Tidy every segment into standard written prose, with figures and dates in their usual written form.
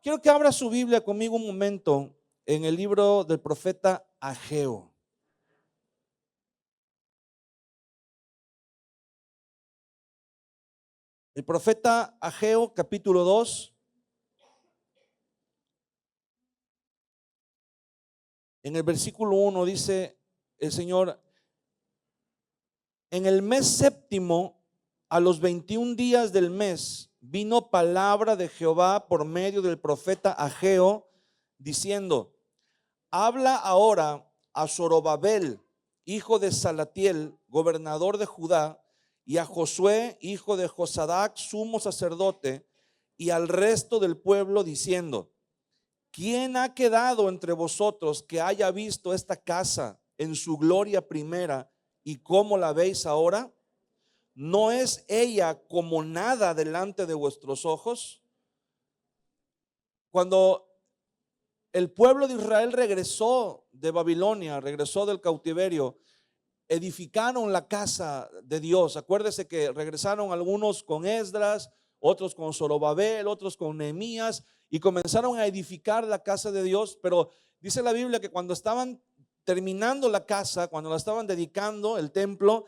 Quiero que abra su Biblia conmigo un momento en el libro del profeta Ageo. El profeta Ageo, capítulo 2. En el versículo 1 dice el Señor: en el mes séptimo, a los 21 días del mes, vino palabra de Jehová por medio del profeta Ageo, diciendo: habla ahora a Zorobabel, hijo de Salatiel, gobernador de Judá, y a Josué, hijo de Josadac, sumo sacerdote, y al resto del pueblo, diciendo: ¿quién ha quedado entre vosotros que haya visto esta casa en su gloria primera y cómo la veis ahora? ¿No es ella como nada delante de vuestros ojos? Cuando el pueblo de Israel regresó de Babilonia, regresó del cautiverio, edificaron la casa de Dios. Acuérdese que regresaron algunos con Esdras, otros con Zorobabel, otros con Nehemías, y comenzaron a edificar la casa de Dios. Pero dice la Biblia que cuando estaban terminando la casa, cuando la estaban dedicando, el templo,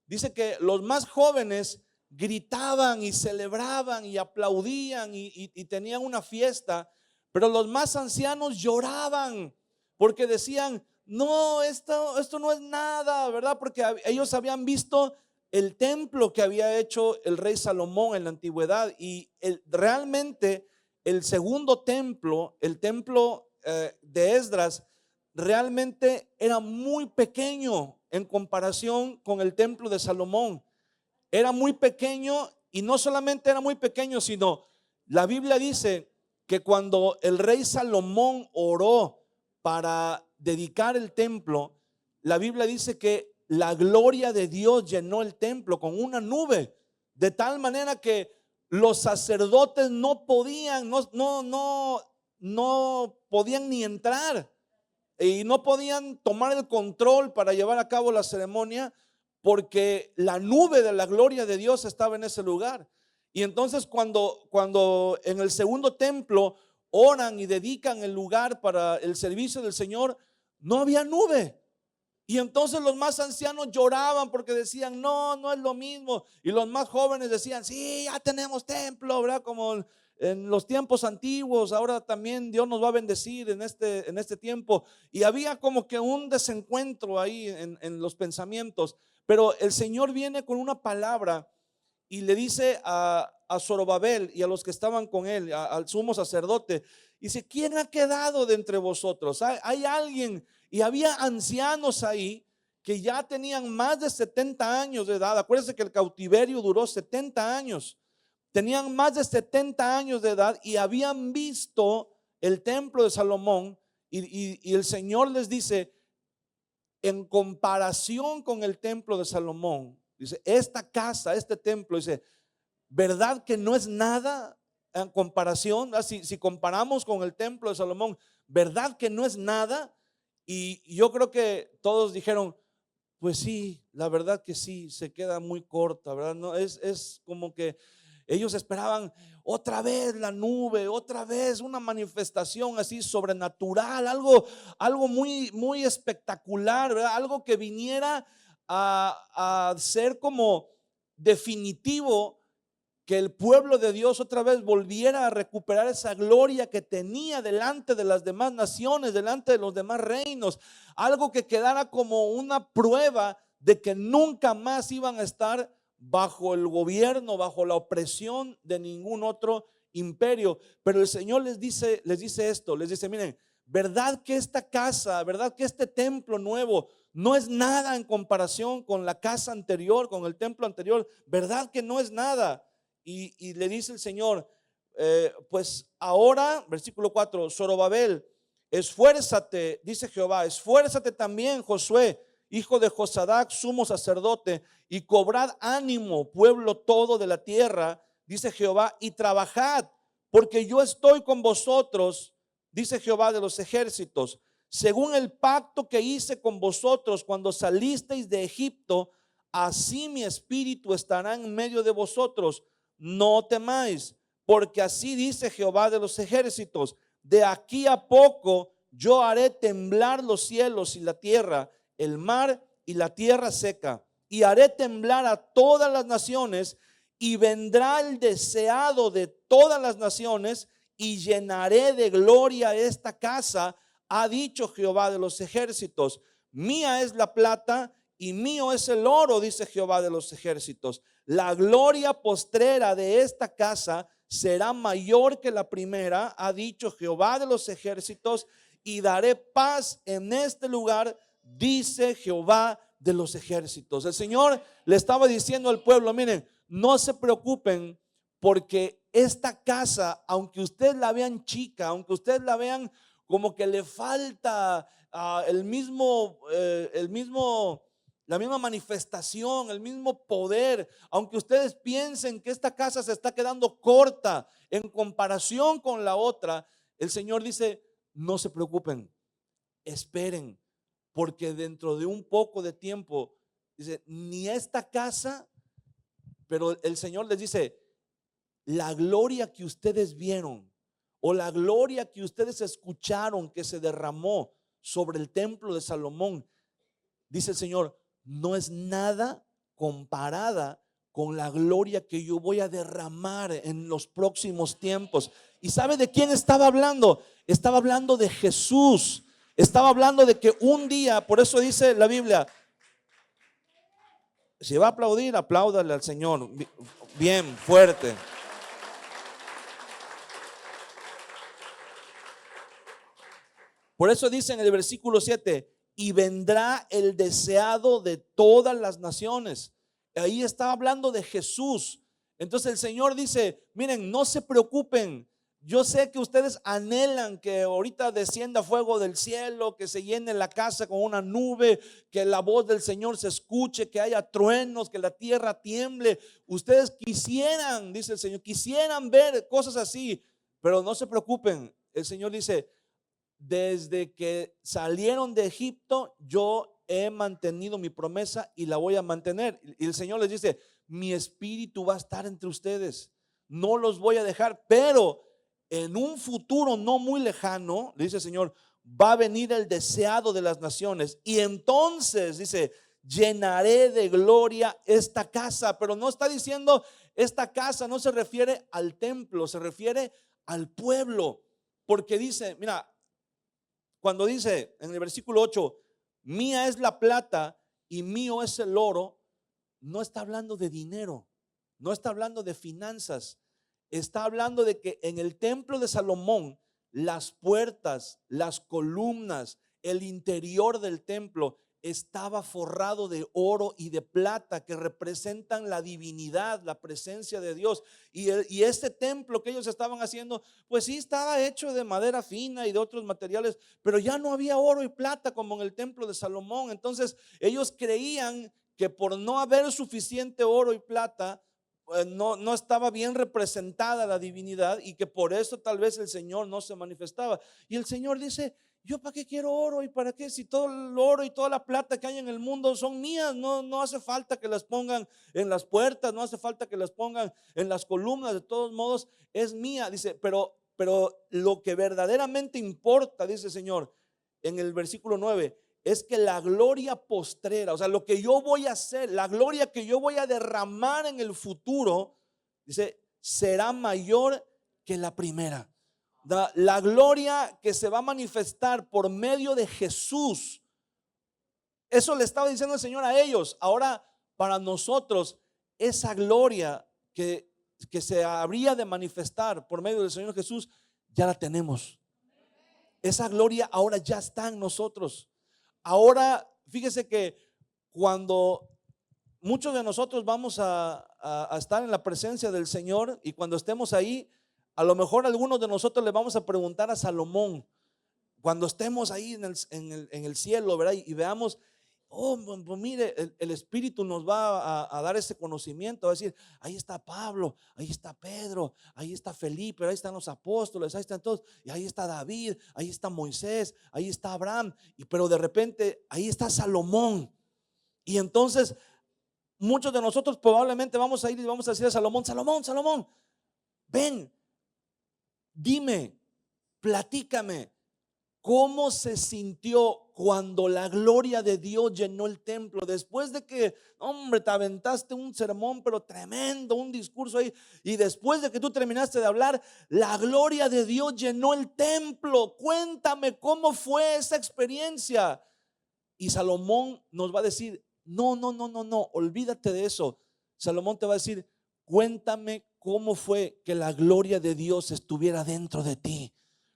dice que los más jóvenes gritaban y celebraban y aplaudían y tenían una fiesta, pero los más ancianos lloraban porque decían: no, esto no es nada, ¿verdad? Porque ellos habían visto el templo que había hecho el rey Salomón en la antigüedad, y realmente el segundo templo, el templo de Esdras, realmente era muy pequeño en comparación con el templo de Salomón. Era muy pequeño, y no solamente era muy pequeño, sino la Biblia dice que cuando el rey Salomón oró para dedicar el templo, la Biblia dice que la gloria de Dios llenó el templo con una nube, de tal manera que los sacerdotes no podían, no podían ni entrar, y no podían tomar el control para llevar a cabo la ceremonia, porque la nube de la gloria de Dios estaba en ese lugar. Y entonces cuando en el segundo templo oran y dedican el lugar para el servicio del Señor, no había nube. Y entonces los más ancianos lloraban porque decían: no, no es lo mismo. Y los más jóvenes decían: sí, ya tenemos templo, ¿verdad? Como en los tiempos antiguos, ahora también Dios nos va a bendecir en este tiempo. Y había como que un desencuentro ahí en los pensamientos. Pero el Señor viene con una palabra y le dice a Zorobabel y a los que estaban con él, al sumo sacerdote, dice: ¿quién ha quedado de entre vosotros? ¿Hay alguien? Y había ancianos ahí que ya tenían más de 70 años de edad. Acuérdense que el cautiverio duró 70 años. Tenían más de 70 años de edad y habían visto el templo de Salomón. Y el Señor les dice: en comparación con el templo de Salomón, dice, esta casa, este templo, dice, ¿verdad que no es nada en comparación? Si comparamos con el templo de Salomón, ¿verdad que no es nada? Y yo creo que todos dijeron: pues sí, la verdad que sí, se queda muy corta, ¿verdad? No, es como que ellos esperaban otra vez la nube, otra vez una manifestación así sobrenatural, algo muy, muy espectacular, ¿verdad? Algo que viniera a ser como definitivo, que el pueblo de Dios otra vez volviera a recuperar esa gloria que tenía delante de las demás naciones, delante de los demás reinos. Algo que quedara como una prueba de que nunca más iban a estar bajo el gobierno, bajo la opresión de ningún otro imperio. Pero el Señor les dice esto, les dice: miren, verdad que esta casa, verdad que este templo nuevo no es nada en comparación con la casa anterior, con el templo anterior, verdad que no es nada. Y le dice el Señor: pues ahora, versículo 4, Zorobabel, esfuérzate, dice Jehová, esfuérzate también, Josué, hijo de Josadac, sumo sacerdote, y cobrad ánimo, pueblo todo de la tierra, dice Jehová, y trabajad, porque yo estoy con vosotros, dice Jehová de los ejércitos, según el pacto que hice con vosotros cuando salisteis de Egipto, así mi espíritu estará en medio de vosotros. No temáis, porque así dice Jehová de los ejércitos, de aquí a poco yo haré temblar los cielos y la tierra, el mar y la tierra seca, y haré temblar a todas las naciones, y vendrá el deseado de todas las naciones, y llenaré de gloria esta casa, ha dicho Jehová de los ejércitos. Mía es la plata y mío es el oro, dice Jehová de los ejércitos. La gloria postrera de esta casa será mayor que la primera, ha dicho Jehová de los ejércitos, y daré paz en este lugar, dice Jehová de los ejércitos. El Señor le estaba diciendo al pueblo, miren, no se preocupen, porque esta casa, aunque ustedes la vean chica, aunque ustedes la vean como que le falta la misma manifestación, el mismo poder, aunque ustedes piensen que esta casa se está quedando corta en comparación con la otra, el Señor dice, no se preocupen, esperen, porque dentro de un poco de tiempo, dice, ni esta casa, pero el Señor les dice, la gloria que ustedes vieron o la gloria que ustedes escucharon que se derramó sobre el templo de Salomón, dice el Señor, no es nada comparada con la gloria que yo voy a derramar en los próximos tiempos. ¿Y sabe de quién estaba hablando? Estaba hablando de Jesús. Estaba hablando de que un día, por eso dice la Biblia, si va a aplaudir, apláudale al Señor bien fuerte. Por eso dice en el versículo 7, y vendrá el deseado de todas las naciones. Ahí estaba hablando de Jesús. Entonces el Señor dice, miren, no se preocupen. Yo sé que ustedes anhelan que ahorita descienda fuego del cielo, que se llene la casa con una nube, que la voz del Señor se escuche, que haya truenos, que la tierra tiemble. Ustedes quisieran, dice el Señor, quisieran ver cosas así, pero no se preocupen. El Señor dice, desde que salieron de Egipto, yo he mantenido mi promesa y la voy a mantener. Y el Señor les dice, mi espíritu va a estar entre ustedes, no los voy a dejar, pero en un futuro no muy lejano, le dice el Señor, va a venir el deseado de las naciones, y entonces dice, llenaré de gloria esta casa. Pero no está diciendo esta casa, no se refiere al templo, se refiere al pueblo, porque dice, mira, cuando dice en el versículo 8, mía es la plata y mío es el oro, no está hablando de dinero, no está hablando de finanzas, está hablando de que en el templo de Salomón, las puertas, las columnas, el interior del templo estaba forrado de oro y de plata, que representan la divinidad, la presencia de Dios. Y este templo que ellos estaban haciendo, pues sí estaba hecho de madera fina y de otros materiales, pero ya no había oro y plata como en el templo de Salomón. Entonces ellos creían que por no haber suficiente oro y plata, no estaba bien representada la divinidad, y que por eso tal vez el Señor no se manifestaba. Y el Señor dice, yo para qué quiero oro y para qué, si todo el oro y toda la plata que hay en el mundo son mías. No hace falta que las pongan en las puertas, no hace falta que las pongan en las columnas, de todos modos es mía. Dice, pero lo que verdaderamente importa, dice el Señor en el versículo 9, es que la gloria postrera, o sea, lo que yo voy a hacer, la gloria que yo voy a derramar en el futuro, dice, será mayor que la primera. La gloria que se va a manifestar por medio de Jesús, eso le estaba diciendo el Señor a ellos. Ahora para nosotros, esa gloria que se habría de manifestar por medio del Señor Jesús, ya la tenemos. Esa gloria ahora ya está en nosotros. Ahora fíjese que cuando muchos de nosotros vamos a estar en la presencia del Señor, y cuando estemos ahí, a lo mejor algunos de nosotros le vamos a preguntar a Salomón, cuando estemos ahí en el cielo, ¿verdad? Y veamos, oh, pues mire, el Espíritu nos va a dar ese conocimiento, va a decir, ahí está Pablo, ahí está Pedro, ahí está Felipe, ahí están los apóstoles, ahí están todos, y ahí está David, ahí está Moisés, ahí está Abraham, pero de repente ahí está Salomón. Y entonces muchos de nosotros probablemente vamos a ir y vamos a decir a Salomón, Salomón, Salomón, ven, dime, platícame, ¿cómo se sintió cuando la gloria de Dios llenó el templo? Después de que, hombre, te aventaste un sermón, pero tremendo, un discurso ahí. Y después de que tú terminaste de hablar, la gloria de Dios llenó el templo. Cuéntame cómo fue esa experiencia. Y Salomón nos va a decir, no, olvídate de eso. Salomón te va a decir, cuéntame cómo fue que la gloria de Dios estuviera dentro de ti.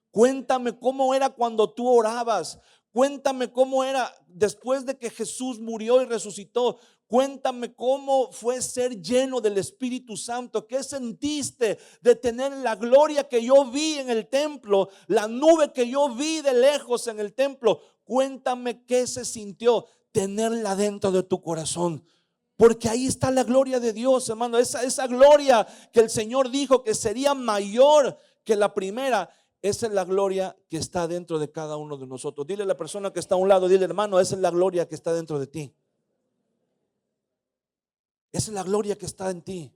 Cuéntame cómo era cuando tú orabas. Cuéntame cómo era después de que Jesús murió y resucitó. Cuéntame cómo fue ser lleno del Espíritu Santo. ¿Qué sentiste de tener la gloria que yo vi en el templo? La nube que yo vi de lejos en el templo. Cuéntame qué se sintió tenerla dentro de tu corazón. Porque ahí está la gloria de Dios, hermano. Esa gloria que el Señor dijo que sería mayor que la primera. Esa es la gloria que está dentro de cada uno de nosotros. Dile a la persona que está a un lado, dile, hermano, esa es la gloria que está dentro de ti. Esa es la gloria que está en ti.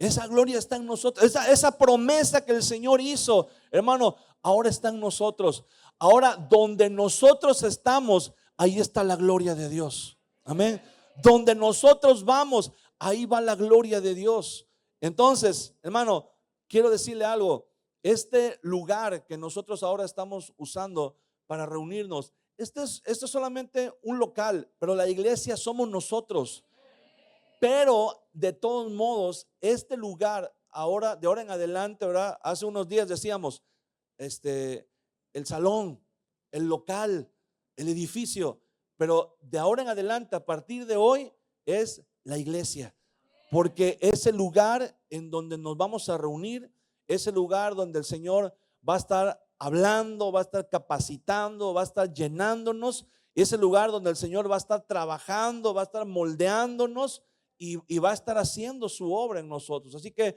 Esa gloria está en nosotros. Esa promesa que el Señor hizo, hermano, ahora está en nosotros. Ahora donde nosotros estamos, ahí está la gloria de Dios. Amén. Donde nosotros vamos, ahí va la gloria de Dios. Entonces, hermano, quiero decirle algo. Este lugar que nosotros ahora estamos usando para reunirnos, este es solamente un local, pero la iglesia somos nosotros. Pero de todos modos, este lugar ahora, de ahora en adelante, ¿verdad? Hace unos días decíamos, el salón, el local, el edificio, pero de ahora en adelante, a partir de hoy, es la iglesia, porque es el lugar en donde nos vamos a reunir. Es el lugar donde el Señor va a estar hablando, va a estar capacitando, va a estar llenándonos. Es el lugar donde el Señor va a estar trabajando, va a estar moldeándonos y va a estar haciendo su obra en nosotros. Así que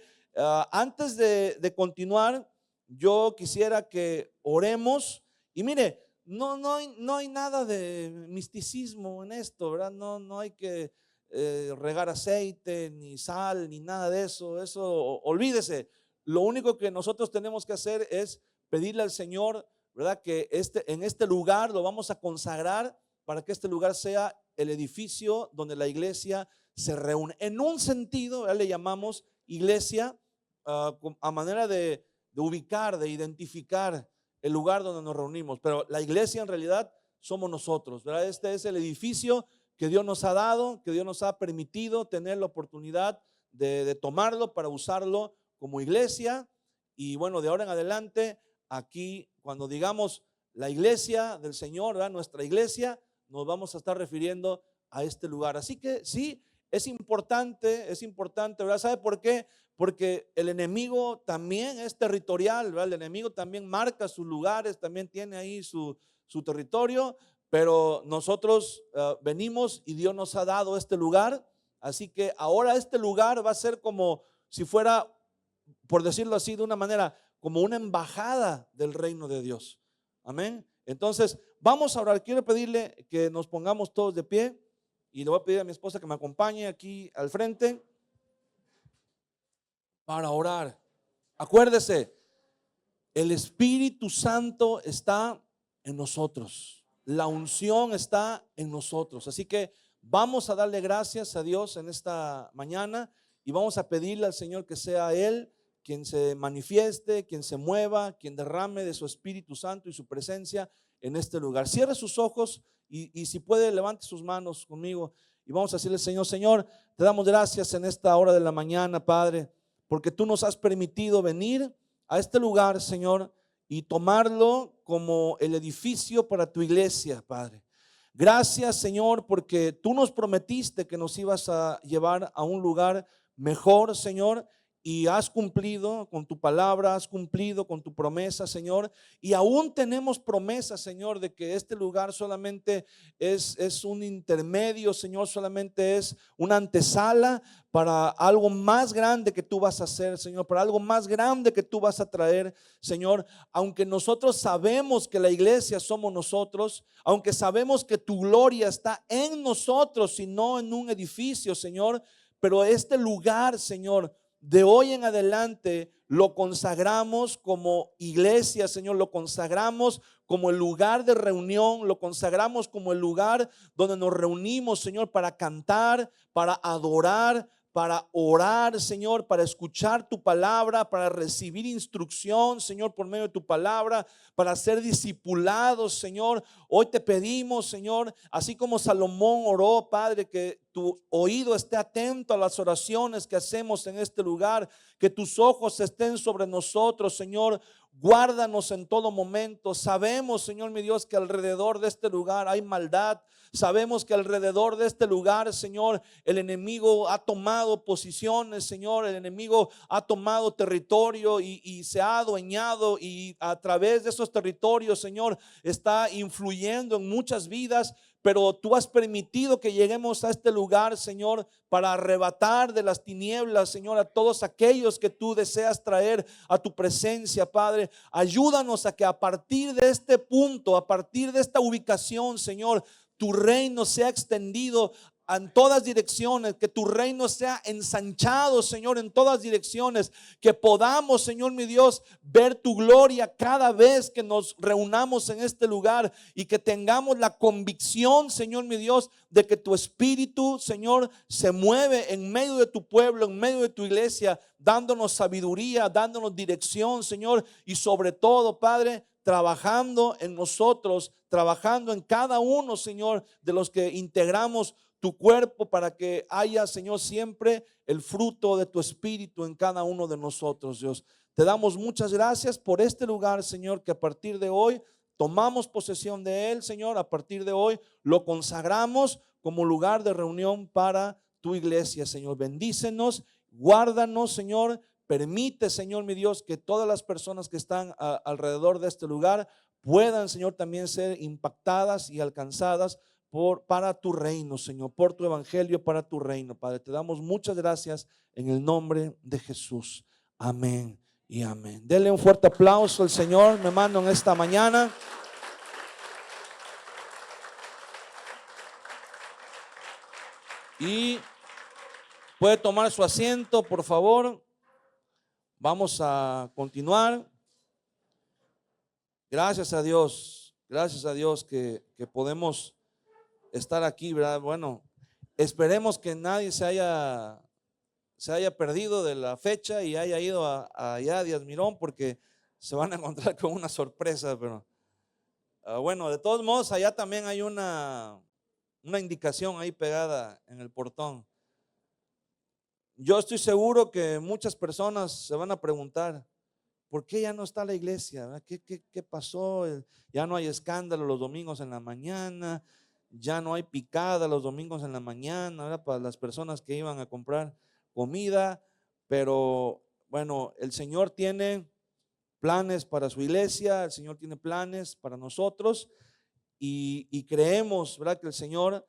antes de continuar, yo quisiera que oremos. Y mire, no hay nada de misticismo en esto, ¿verdad? No hay que regar aceite, ni sal, ni nada de eso. Eso olvídese. Lo único que nosotros tenemos que hacer es pedirle al Señor, ¿verdad? Que en este lugar lo vamos a consagrar para que este lugar sea el edificio donde la iglesia se reúne. En un sentido, ¿verdad? Le llamamos iglesia a manera de ubicar, de identificar el lugar donde nos reunimos. Pero la iglesia en realidad somos nosotros, ¿verdad? Este es el edificio que Dios nos ha dado, que Dios nos ha permitido tener la oportunidad de tomarlo para usarlo como iglesia. Y bueno, de ahora en adelante, aquí cuando digamos la iglesia del Señor, ¿verdad? Nuestra iglesia, nos vamos a estar refiriendo a este lugar. Así que sí, es importante, ¿verdad? ¿Sabe por qué? Porque el enemigo también es territorial, ¿verdad? El enemigo también marca sus lugares, también tiene ahí su territorio, pero nosotros venimos y Dios nos ha dado este lugar. Así que ahora este lugar va a ser como si fuera, por decirlo así de una manera, como una embajada del reino de Dios. Amén. Entonces vamos a orar. Quiero pedirle que nos pongamos todos de pie y le voy a pedir a mi esposa que me acompañe aquí al frente para orar. Acuérdese, el Espíritu Santo está en nosotros, la unción está en nosotros. Así que vamos a darle gracias a Dios en esta mañana y vamos a pedirle al Señor que sea Él quien se manifieste, quien se mueva, quien derrame de su Espíritu Santo y su presencia en este lugar. Cierre sus ojos y si puede, levante sus manos conmigo y vamos a decirle: Señor, te damos gracias en esta hora de la mañana, Padre, porque tú nos has permitido venir a este lugar, Señor, y tomarlo como el edificio para tu iglesia, Padre. Gracias, Señor, porque tú nos prometiste que nos ibas a llevar a un lugar mejor, Señor, y has cumplido con tu palabra, has cumplido con tu promesa, Señor, y aún tenemos promesa, Señor, de que este lugar solamente es un intermedio, Señor, solamente es una antesala para algo más grande que tú vas a hacer, Señor, para algo más grande que tú vas a traer, Señor. Aunque nosotros sabemos que la iglesia somos nosotros, aunque sabemos que tu gloria está en nosotros y no en un edificio, Señor, pero este lugar, Señor, de hoy en adelante lo consagramos como iglesia, Señor, lo consagramos como el lugar de reunión, lo consagramos como el lugar donde nos reunimos, Señor, para cantar, para adorar, para orar, Señor, para escuchar tu palabra, para recibir instrucción, Señor, por medio de tu palabra, para ser discipulados, Señor. Hoy te pedimos, Señor, así como Salomón oró, Padre, que tu oído esté atento a las oraciones que hacemos en este lugar, que tus ojos estén sobre nosotros, Señor. Guárdanos en todo momento. Sabemos, Señor mi Dios, que alrededor de este lugar hay maldad. Sabemos que alrededor de este lugar, Señor, el enemigo ha tomado posiciones, Señor. El enemigo ha tomado territorio y se ha adueñado, y a través de esos territorios, Señor, está influyendo en muchas vidas. Pero tú has permitido que lleguemos a este lugar, Señor, para arrebatar de las tinieblas, Señor, a todos aquellos que tú deseas traer a tu presencia, Padre. Ayúdanos a que a partir de este punto, a partir de esta ubicación, Señor, tu reino sea extendido en todas direcciones, que tu reino sea ensanchado, Señor, en todas direcciones, que podamos, Señor mi Dios, ver tu gloria cada vez que nos reunamos en este lugar, y que tengamos la convicción, Señor mi Dios, de que tu espíritu, Señor, se mueve en medio de tu pueblo, en medio de tu iglesia, dándonos sabiduría, dándonos dirección, Señor, y sobre todo, Padre, trabajando en nosotros, trabajando en cada uno, Señor, de los que integramos tu cuerpo, para que haya, Señor, siempre el fruto de tu espíritu en cada uno de nosotros, Dios. Te damos muchas gracias por este lugar, Señor, que a partir de hoy tomamos posesión de él, Señor. A partir de hoy lo consagramos como lugar de reunión para tu iglesia, Señor. Bendícenos, guárdanos, Señor. Permite, Señor mi Dios, que todas las personas que están alrededor de este lugar puedan, Señor, también ser impactadas y alcanzadas para tu reino, Señor, por tu evangelio, para tu reino, Padre. Te damos muchas gracias en el nombre de Jesús. Amén y amén. Denle un fuerte aplauso al Señor, me mando en esta mañana. Y puede tomar su asiento, por favor. Vamos a continuar. Gracias a Dios que podemos estar aquí, ¿verdad? Bueno, esperemos que nadie se haya perdido de la fecha y haya ido allá a Díaz Mirón, porque se van a encontrar con una sorpresa. Pero bueno, de todos modos, allá también hay una indicación ahí pegada en el portón. Yo estoy seguro que muchas personas se van a preguntar: ¿por qué ya no está la iglesia? ¿Qué pasó? Ya no hay escándalo los domingos en la mañana, ya no hay picada los domingos en la mañana, ¿verdad? Para las personas que iban a comprar comida. Pero bueno, el Señor tiene planes para su iglesia, el Señor tiene planes para nosotros, y creemos, ¿verdad?, que el Señor,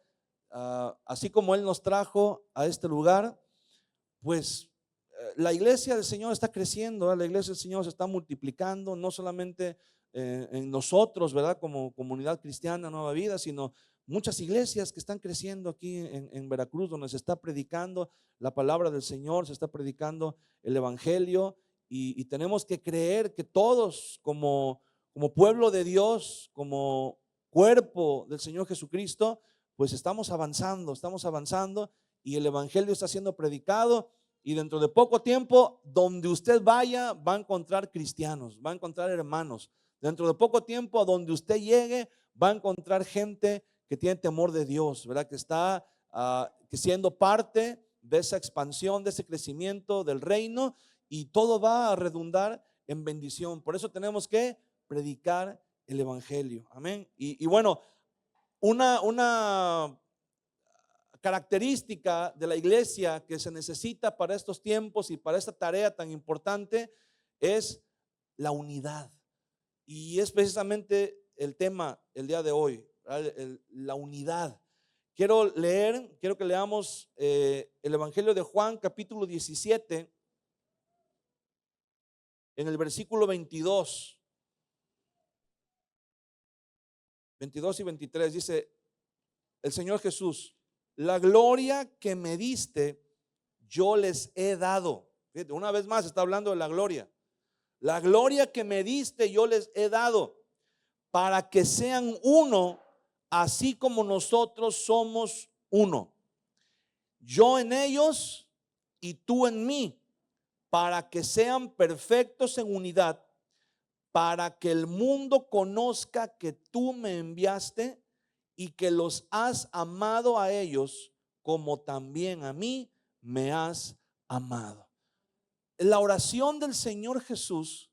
así como Él nos trajo a este lugar, pues la iglesia del Señor está creciendo, ¿verdad? La iglesia del Señor se está multiplicando, no solamente en nosotros, ¿verdad?, como comunidad cristiana Nueva Vida, sino muchas iglesias que están creciendo aquí en Veracruz, donde se está predicando la palabra del Señor, se está predicando el evangelio, y tenemos que creer que todos como pueblo de Dios, como cuerpo del Señor Jesucristo, pues estamos avanzando, y el evangelio está siendo predicado. Y dentro de poco tiempo, donde usted vaya, va a encontrar cristianos, va a encontrar hermanos. Dentro de poco tiempo, a donde usted llegue, va a encontrar gente que tiene temor de Dios, ¿verdad? Que está que siendo parte de esa expansión, de ese crecimiento del reino, y todo va a redundar en bendición. Por eso tenemos que predicar el evangelio. Amén. Y bueno, una característica de la iglesia que se necesita para estos tiempos y para esta tarea tan importante es la unidad. Y es precisamente el tema el día de hoy, la unidad. Quiero que leamos el Evangelio de Juan, capítulo 17, en el versículo 22 y 23. Dice el Señor Jesús: la gloria que me diste, yo les he dado, Fíjate, una vez más está hablando de la gloria. La gloria que me diste yo les he dado, para que sean uno, así como nosotros somos uno. Yo en ellos y tú en mí, para que sean perfectos en unidad, para que el mundo conozca que tú me enviaste y que los has amado a ellos como también a mí me has amado. La oración del Señor Jesús,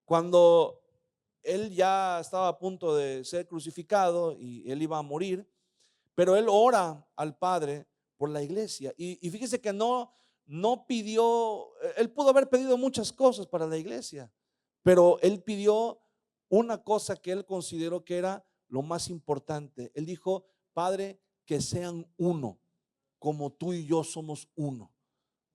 cuando él ya estaba a punto de ser crucificado y él iba a morir, pero él ora al Padre por la iglesia. Y fíjese que no pidió, él pudo haber pedido muchas cosas para la iglesia, pero él pidió una cosa que él consideró que era lo más importante. Él dijo: Padre, que sean uno, como tú y yo somos uno.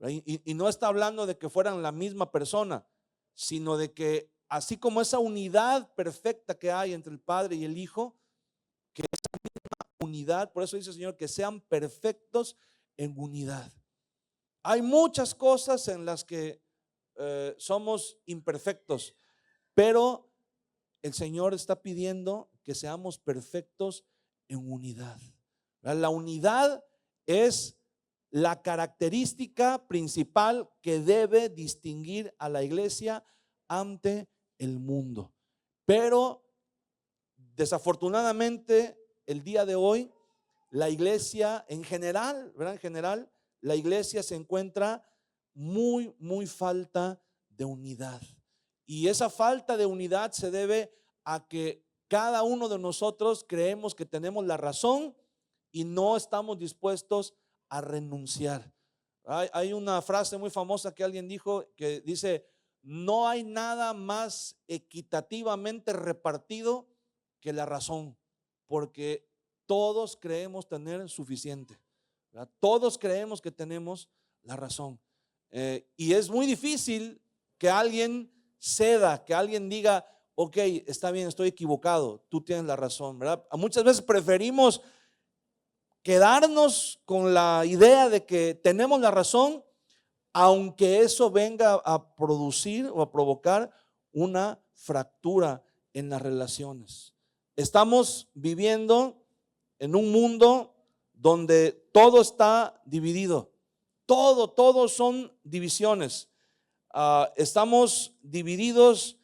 Y no está hablando de que fueran la misma persona, sino de que así como esa unidad perfecta que hay entre el Padre y el Hijo, que esa misma unidad, por eso dice el Señor, que sean perfectos en unidad. Hay muchas cosas en las que somos imperfectos, pero el Señor está pidiendo que seamos perfectos en unidad. La unidad es la característica principal que debe distinguir a la iglesia ante el mundo. Pero desafortunadamente el día de hoy la iglesia en general, ¿verdad? En general la iglesia se encuentra muy falta de unidad. Y esa falta de unidad se debe a que cada uno de nosotros creemos que tenemos la razón y no estamos dispuestos a renunciar. Hay una frase muy famosa que alguien dijo que dice: no hay nada más equitativamente repartido que la razón, porque todos creemos tener suficiente, ¿verdad? Todos creemos que tenemos la razón. Y es muy difícil que alguien ceda, que alguien diga: ok, está bien, estoy equivocado, tú tienes la razón, ¿verdad? Muchas veces preferimos quedarnos con la idea de que tenemos la razón, aunque eso venga a producir o a provocar una fractura en las relaciones. Estamos viviendo en un mundo donde todo está dividido, todo son divisiones. Estamos divididos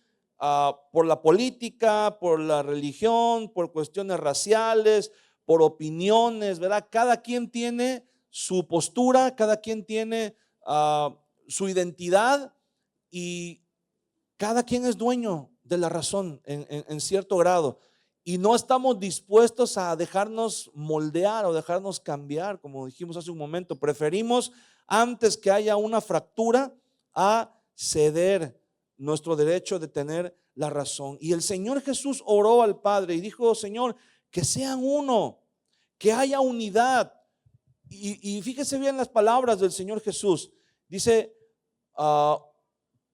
por la política, por la religión, por cuestiones raciales, por opiniones, ¿verdad? Cada quien tiene su postura, cada quien tiene su identidad y cada quien es dueño de la razón en cierto grado. Y no estamos dispuestos a dejarnos moldear o dejarnos cambiar, como dijimos hace un momento. Preferimos, antes que haya una fractura, a ceder nuestro derecho de tener la razón. Y el Señor Jesús oró al Padre y dijo: Señor, que sean uno, que haya unidad. Y fíjese bien las palabras del Señor Jesús. Dice: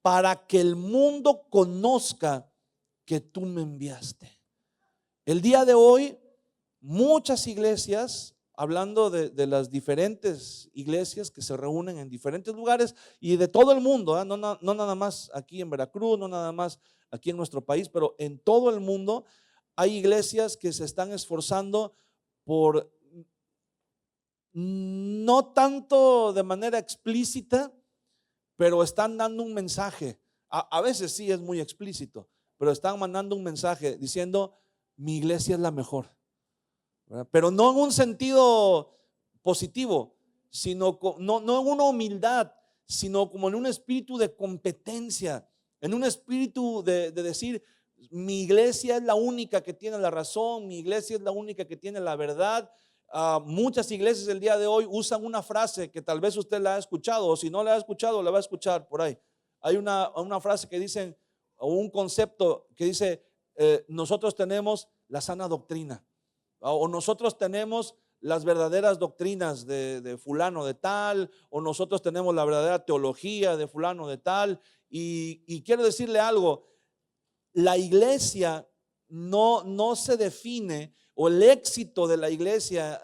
para que el mundo conozca que tú me enviaste. El día de hoy muchas iglesias, hablando de las diferentes iglesias que se reúnen en diferentes lugares y de todo el mundo, no nada más aquí en Veracruz, no nada más aquí en nuestro país, pero en todo el mundo hay iglesias que se están esforzando por, no tanto de manera explícita, pero están dando un mensaje. A veces sí es muy explícito, pero están mandando un mensaje diciendo: mi iglesia es la mejor, ¿verdad? Pero no en un sentido positivo, sino no en una humildad, sino como en un espíritu de competencia, en un espíritu de decir: mi iglesia es la única que tiene la razón, mi iglesia es la única que tiene la verdad. Muchas iglesias el día de hoy usan una frase que tal vez usted la ha escuchado, o si no la ha escuchado, la va a escuchar por ahí. Hay una frase que dicen, o un concepto que dice: nosotros tenemos la sana doctrina, o nosotros tenemos las verdaderas doctrinas de fulano de tal, o nosotros tenemos la verdadera teología de fulano de tal. Y quiero decirle algo: la iglesia no se define, o el éxito de la iglesia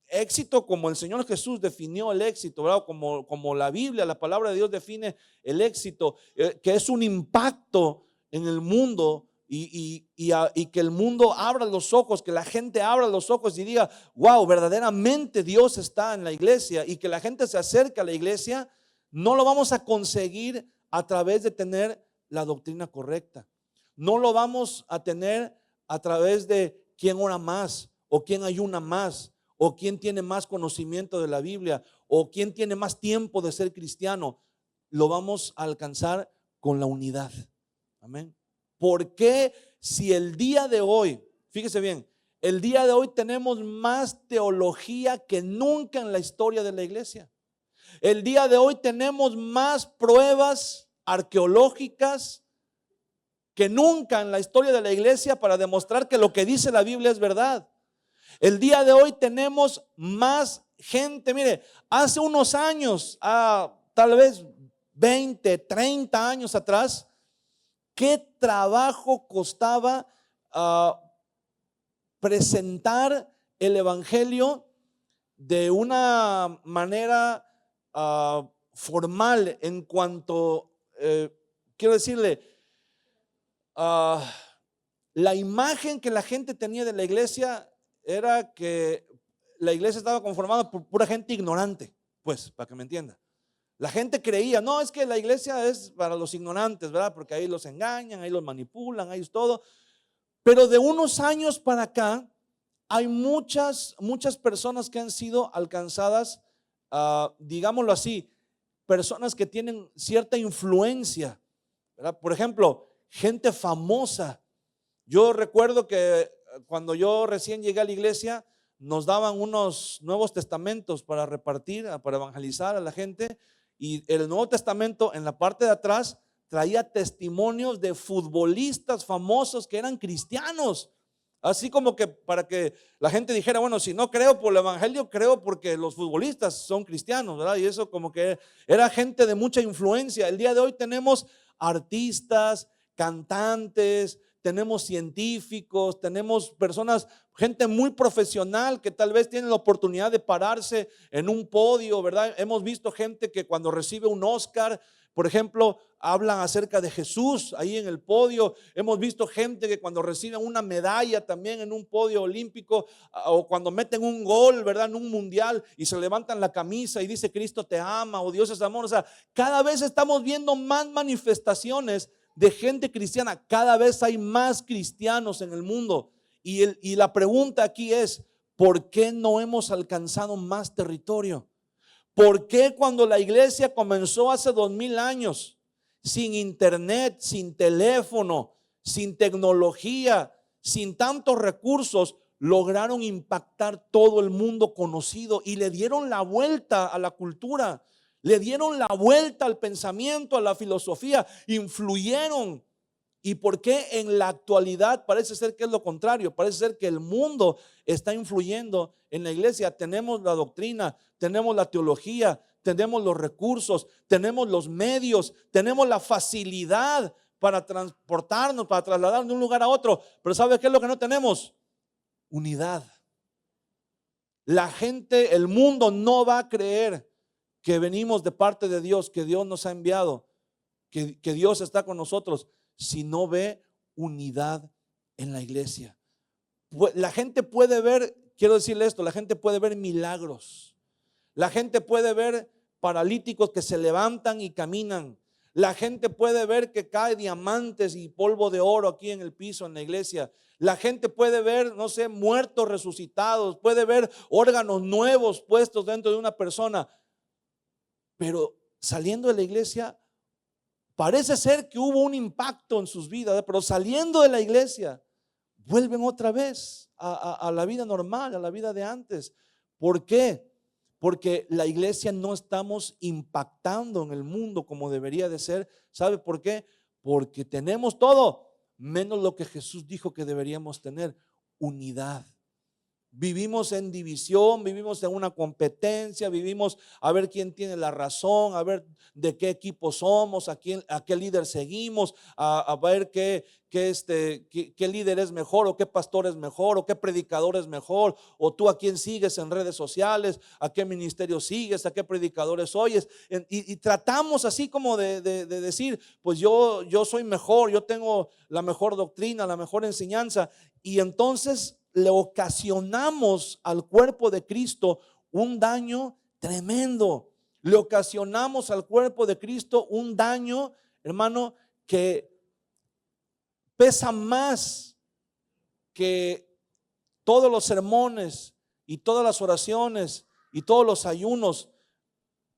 éxito como el Señor Jesús definió el éxito, ¿verdad? Como la Biblia, la palabra de Dios define el éxito, que es un impacto en el mundo y que el mundo abra los ojos, que la gente abra los ojos y diga, wow, verdaderamente Dios está en la iglesia, y que la gente se acerque a la iglesia. No lo vamos a conseguir a través de tener la doctrina correcta. No lo vamos a tener a través de quién ora más, o quién ayuna más, o quién tiene más conocimiento de la Biblia, o quién tiene más tiempo de ser cristiano. Lo vamos a alcanzar con la unidad. Amén. ¿Por qué si el día de hoy, fíjese bien, el día de hoy tenemos más teología que nunca en la historia de la iglesia? El día de hoy tenemos más pruebas arqueológicas que nunca en la historia de la iglesia para demostrar que lo que dice la Biblia es verdad. El día de hoy tenemos más gente. Mire, hace unos años, tal vez 20, 30 años atrás, ¿qué trabajo costaba presentar el evangelio de una manera formal en cuanto, quiero decirle, la imagen que la gente tenía de la iglesia era que la iglesia estaba conformada por pura gente ignorante, pues, para que me entienda. La gente creía, no, es que la iglesia es para los ignorantes, ¿verdad? Porque ahí los engañan, ahí los manipulan, ahí es todo. Pero de unos años para acá hay muchas personas que han sido alcanzadas, digámoslo así, personas que tienen cierta influencia, ¿verdad? Por ejemplo, gente famosa. Yo recuerdo que cuando yo recién llegué a la iglesia, nos daban unos Nuevos Testamentos para repartir, para evangelizar a la gente, y el Nuevo Testamento en la parte de atrás traía testimonios de futbolistas famosos que eran cristianos. Así como que para que la gente dijera, bueno, si no creo por el evangelio, creo porque los futbolistas son cristianos, ¿verdad? Y eso como que era gente de mucha influencia. El día de hoy tenemos artistas, cantantes, tenemos científicos, tenemos personas, gente muy profesional que tal vez tienen la oportunidad de pararse en un podio, ¿verdad? Hemos visto gente que cuando recibe un Oscar, por ejemplo, hablan acerca de Jesús ahí en el podio. Hemos visto gente que cuando reciben una medalla también en un podio olímpico, o cuando meten un gol, ¿verdad? En un mundial y se levantan la camisa y dice Cristo te ama o Dios es amor. O sea, cada vez estamos viendo más manifestaciones de gente cristiana. Cada vez hay más cristianos en el mundo. Y la pregunta aquí es, ¿por qué no hemos alcanzado más territorio? ¿Por qué cuando la iglesia comenzó hace 2000 años, sin internet, sin teléfono, sin tecnología, sin tantos recursos, lograron impactar todo el mundo conocido y le dieron la vuelta a la cultura, le dieron la vuelta al pensamiento, a la filosofía, influyeron? ¿Y por qué en la actualidad parece ser que es lo contrario? Parece ser que el mundo está influyendo en la iglesia. Tenemos la doctrina, tenemos la teología, tenemos los recursos, tenemos los medios, tenemos la facilidad para transportarnos, para trasladarnos de un lugar a otro. Pero ¿sabe qué es lo que no tenemos? Unidad. La gente, el mundo no va a creer que venimos de parte de Dios, que Dios nos ha enviado, que Dios está con nosotros, si no ve unidad en la iglesia. La gente puede ver, quiero decirle esto, la gente puede ver milagros, la gente puede ver paralíticos que se levantan y caminan, la gente puede ver que cae diamantes y polvo de oro aquí en el piso en la iglesia, la gente puede ver, no sé, muertos resucitados, puede ver órganos nuevos puestos dentro de una persona, pero saliendo de la iglesia parece ser que hubo un impacto en sus vidas, pero saliendo de la iglesia vuelven otra vez a la vida normal, a la vida de antes. ¿Por qué? Porque la iglesia no estamos impactando en el mundo como debería de ser. ¿Sabe por qué? Porque tenemos todo menos lo que Jesús dijo que deberíamos tener: unidad. vivimos en división, vivimos en una competencia, vivimos a ver quién tiene la razón, a ver de qué equipo somos, a qué líder seguimos, a ver qué líder es mejor, o qué pastor es mejor, o qué predicador es mejor, o tú a quién sigues en redes sociales, a qué ministerio sigues, a qué predicadores oyes. Y tratamos así como de decir, pues yo soy mejor, yo tengo la mejor doctrina, la mejor enseñanza, y entonces le ocasionamos al cuerpo de Cristo un daño tremendo. Le ocasionamos al cuerpo de Cristo un daño, hermano, que pesa más que todos los sermones y todas las oraciones y todos los ayunos.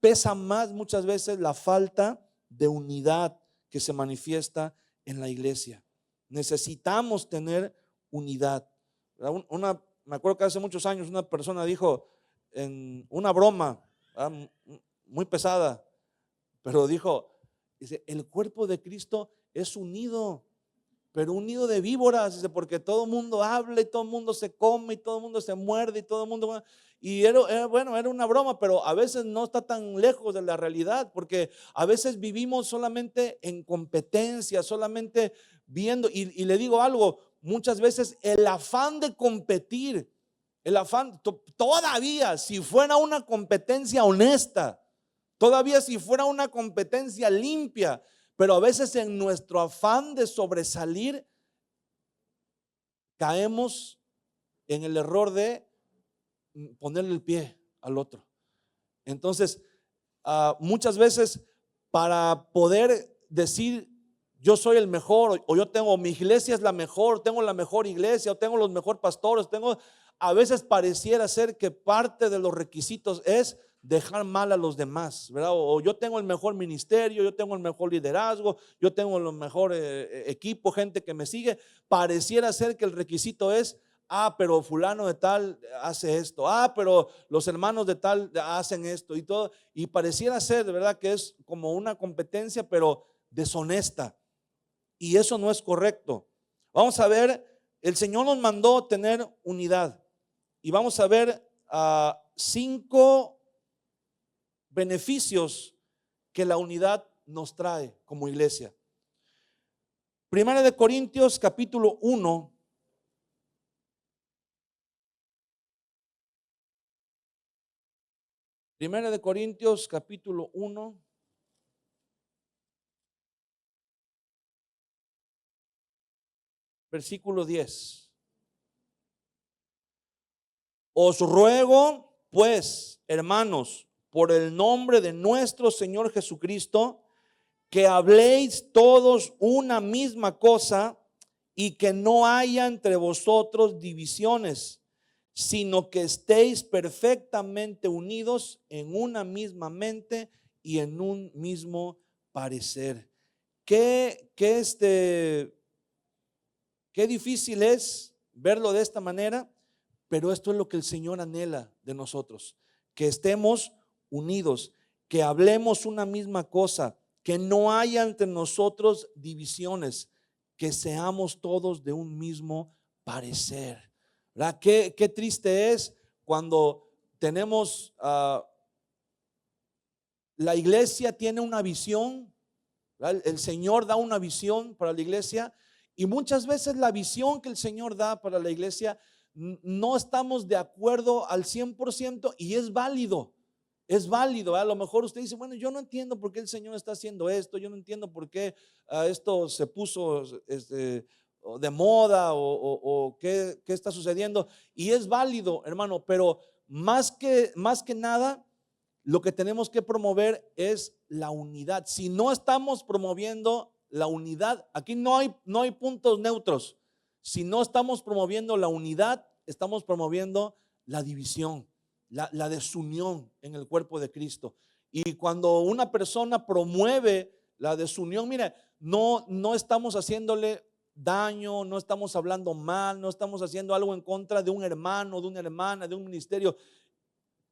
Pesa más muchas veces la falta de unidad que se manifiesta en la iglesia. Necesitamos tener unidad. Me acuerdo que hace muchos años una persona dijo en una broma muy pesada, pero dice, el cuerpo de Cristo es unido, pero un nido de víboras, dice, porque todo el mundo habla y todo el mundo se come y todo el mundo se muerde y todo el mundo, y era una broma, pero a veces no está tan lejos de la realidad, porque a veces vivimos solamente en competencia, solamente viendo, y le digo algo, muchas veces el afán de competir, el afán, todavía si fuera una competencia honesta, todavía si fuera una competencia limpia, pero a veces en nuestro afán de sobresalir caemos en el error de ponerle el pie al otro. Entonces, muchas veces para poder decir yo soy el mejor, o yo tengo, mi iglesia es la mejor, tengo la mejor iglesia, o tengo los mejores pastores, a veces pareciera ser que parte de los requisitos es dejar mal a los demás, ¿verdad? O yo tengo el mejor ministerio, yo tengo el mejor liderazgo, yo tengo el mejor equipo, gente que me sigue. Pareciera ser que el requisito es, pero fulano de tal hace esto, pero los hermanos de tal hacen esto y todo. Y pareciera ser, de verdad, que es como una competencia, pero deshonesta. Y eso no es correcto. Vamos a ver, el Señor nos mandó tener unidad. Y vamos a ver 5 beneficios que la unidad nos trae como iglesia. Primera de Corintios capítulo 1. Primera de Corintios capítulo 1. Versículo 10. Os ruego, pues, hermanos, por el nombre de nuestro Señor Jesucristo, que habléis todos una misma cosa y que no haya entre vosotros divisiones, sino que estéis perfectamente unidos en una misma mente y en un mismo parecer. Qué difícil es verlo de esta manera, pero esto es lo que el Señor anhela de nosotros, que estemos unidos, que hablemos una misma cosa, que no haya entre nosotros divisiones, que seamos todos de un mismo parecer. ¿Verdad? Qué triste es cuando tenemos, la iglesia tiene una visión, ¿verdad? El Señor da una visión para la iglesia, y muchas veces la visión que el Señor da para la iglesia no estamos de acuerdo al 100%, y es válido. Es válido. A lo mejor usted dice, bueno, yo no entiendo por qué el Señor está haciendo esto, yo no entiendo por qué esto se puso de moda, o qué está sucediendo, y es válido, hermano, pero más que nada, lo que tenemos que promover es la unidad. Si no estamos promoviendo la unidad, aquí no hay puntos neutros. Si no estamos promoviendo la unidad, estamos promoviendo la división, la desunión en el cuerpo de Cristo. Y cuando una persona promueve la desunión, mira, no estamos haciéndole daño, no estamos hablando mal, no estamos haciendo algo en contra de un hermano, de una hermana, de un ministerio.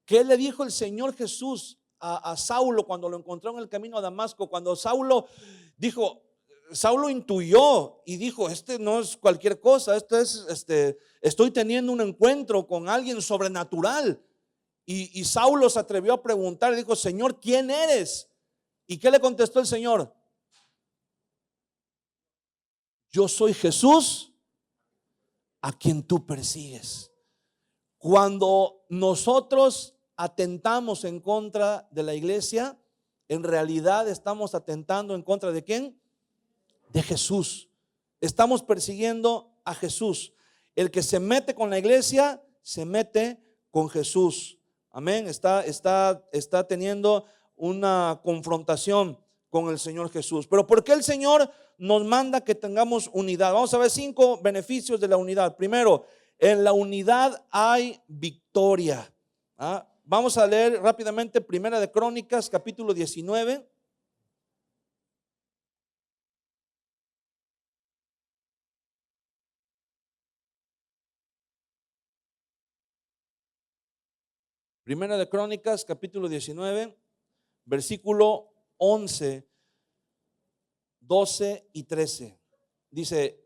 ¿Qué le dijo el Señor Jesús a Saulo cuando lo encontró en el camino a Damasco? Cuando Saulo dijo, Saulo intuyó y dijo, este no es cualquier cosa, esto es, estoy teniendo un encuentro con alguien sobrenatural. Y Saulo se atrevió a preguntar y dijo, Señor, ¿quién eres? ¿Y qué le contestó el Señor? Yo soy Jesús a quien tú persigues. Cuando nosotros atentamos en contra de la iglesia, en realidad estamos atentando en contra ¿de quién? De Jesús. Estamos persiguiendo a Jesús. El que se mete con la iglesia, se mete con Jesús. Amén. Está teniendo una confrontación con el Señor Jesús. Pero ¿por qué el Señor nos manda que tengamos unidad? Vamos a ver 5 beneficios de la unidad. Primero, en la unidad hay victoria. Vamos a leer rápidamente Primera de Crónicas, capítulo 19. Primera de Crónicas, capítulo 19, versículo 11, 12 y 13. Dice,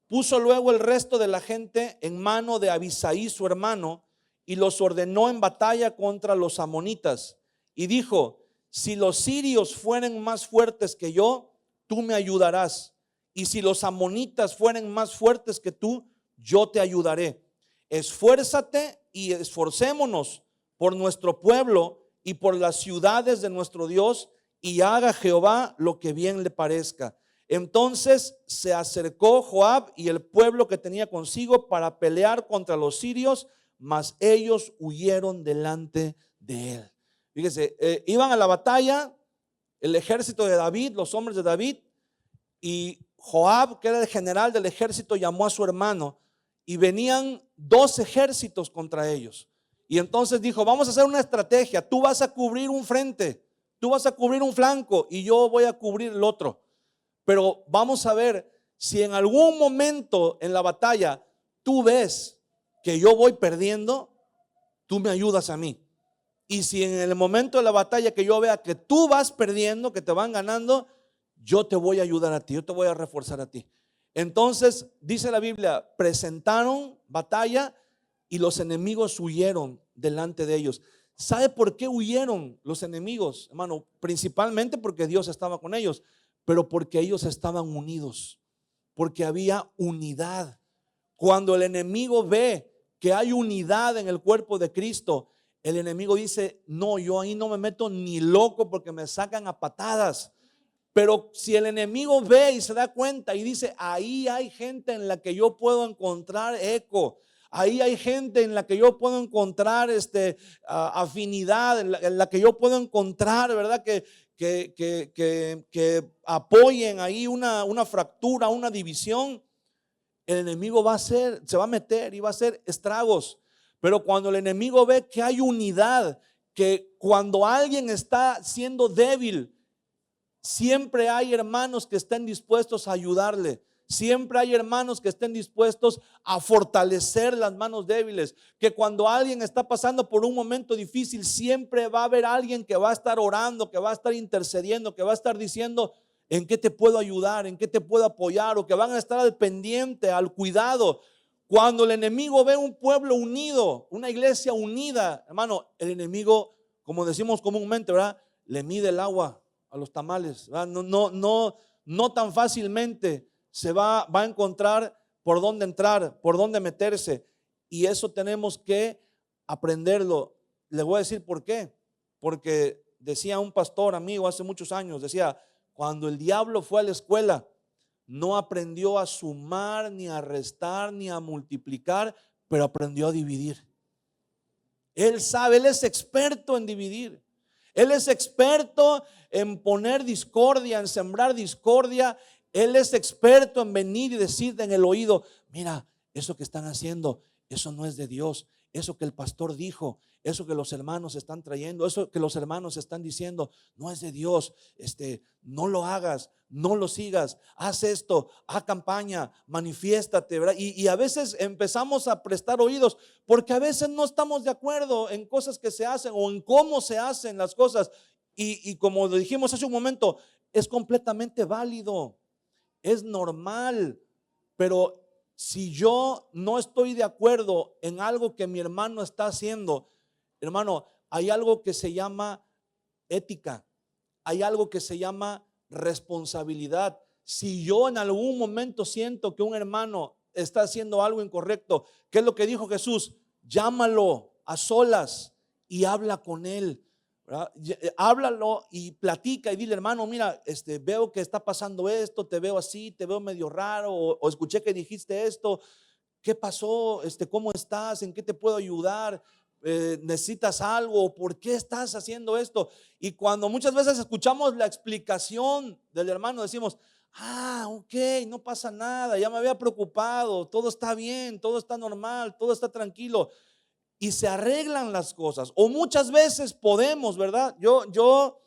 puso luego el resto de la gente en mano de Abisaí su hermano y los ordenó en batalla contra los amonitas. Y dijo, si los sirios fueren más fuertes que yo, tú me ayudarás. Y si los amonitas fueren más fuertes que tú, yo te ayudaré. Esfuérzate y esforcémonos por nuestro pueblo y por las ciudades de nuestro Dios, y haga Jehová lo que bien le parezca. Entonces se acercó Joab y el pueblo que tenía consigo para pelear contra los sirios, mas ellos huyeron delante de él. Fíjese, iban a la batalla el ejército de David, los hombres de David, y Joab, que era el general del ejército, llamó a su hermano, y venían 2 ejércitos contra ellos. Y entonces dijo, vamos a hacer una estrategia, tú vas a cubrir un frente, tú vas a cubrir un flanco y yo voy a cubrir el otro. Pero vamos a ver si en algún momento en la batalla tú ves que yo voy perdiendo, tú me ayudas a mí. Y si en el momento de la batalla que yo vea que tú vas perdiendo, que te van ganando, yo te voy a ayudar a ti, yo te voy a reforzar a ti. Entonces dice la Biblia, presentaron batalla y los enemigos huyeron delante de ellos. ¿Sabe por qué huyeron los enemigos, hermano? Principalmente porque Dios estaba con ellos, pero porque ellos estaban unidos, porque había unidad. Cuando el enemigo ve que hay unidad en el cuerpo de Cristo, el enemigo dice, no, yo ahí no me meto ni loco porque me sacan a patadas. Pero si el enemigo ve y se da cuenta y dice, ahí hay gente en la que yo puedo encontrar eco, ahí hay gente en la que yo puedo encontrar afinidad, en la que yo puedo encontrar, ¿verdad? Que apoyen ahí una fractura, una división. El enemigo se va a meter y va a hacer estragos. Pero cuando el enemigo ve que hay unidad, que cuando alguien está siendo débil, siempre hay hermanos que estén dispuestos a ayudarle. Siempre hay hermanos que estén dispuestos a fortalecer las manos débiles. Que cuando alguien está pasando por un momento difícil, siempre va a haber alguien que va a estar orando, que va a estar intercediendo, que va a estar diciendo, ¿en qué te puedo ayudar? ¿En qué te puedo apoyar? O que van a estar al pendiente, al cuidado. Cuando el enemigo ve un pueblo unido, una iglesia unida, hermano, el enemigo, como decimos comúnmente, ¿verdad? Le mide el agua a los tamales, ¿verdad? No tan fácilmente se va a encontrar por dónde entrar, por dónde meterse. Y eso tenemos que aprenderlo. Le voy a decir por qué. Porque decía un pastor amigo hace muchos años, decía, cuando el diablo fue a la escuela, no aprendió a sumar, ni a restar, ni a multiplicar, pero aprendió a dividir. Él sabe, él es experto en dividir. Él es experto en poner discordia, en sembrar discordia. Él es experto en venir y decirte en el oído, mira, eso que están haciendo, eso no es de Dios. Eso que el pastor dijo, eso que los hermanos están trayendo, eso que los hermanos están diciendo, no es de Dios. No lo hagas, no lo sigas, haz esto, haz campaña, manifiéstate, ¿verdad? Y a veces empezamos a prestar oídos porque a veces no estamos de acuerdo en cosas que se hacen o en cómo se hacen las cosas. Y como lo dijimos hace un momento, es completamente válido. es normal, pero si yo no estoy de acuerdo en algo que mi hermano está haciendo, hermano, hay algo que se llama ética, hay algo que se llama responsabilidad. Si yo en algún momento siento que un hermano está haciendo algo incorrecto, ¿qué es lo que dijo Jesús? Llámalo a solas y habla con él, ¿verdad? Háblalo y platica y dile, hermano, mira, veo que está pasando esto, te veo así, te veo medio raro, o escuché que dijiste esto. ¿Qué pasó? ¿Cómo estás? ¿En qué te puedo ayudar? ¿Necesitas algo? ¿Por qué estás haciendo esto? Y cuando muchas veces escuchamos la explicación del hermano, decimos, ok, no pasa nada, ya me había preocupado, todo está bien, todo está normal, todo está tranquilo. Y se arreglan las cosas. O muchas veces podemos, ¿verdad? Yo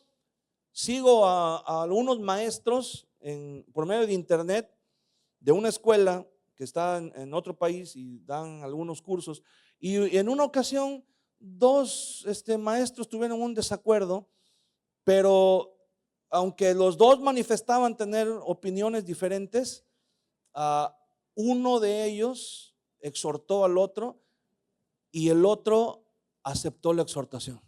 sigo a algunos maestros por medio de internet de una escuela que está en otro país y dan algunos cursos. Y en una ocasión, dos maestros tuvieron un desacuerdo, pero aunque los dos manifestaban tener opiniones diferentes, uno de ellos exhortó al otro y el otro aceptó la exhortación.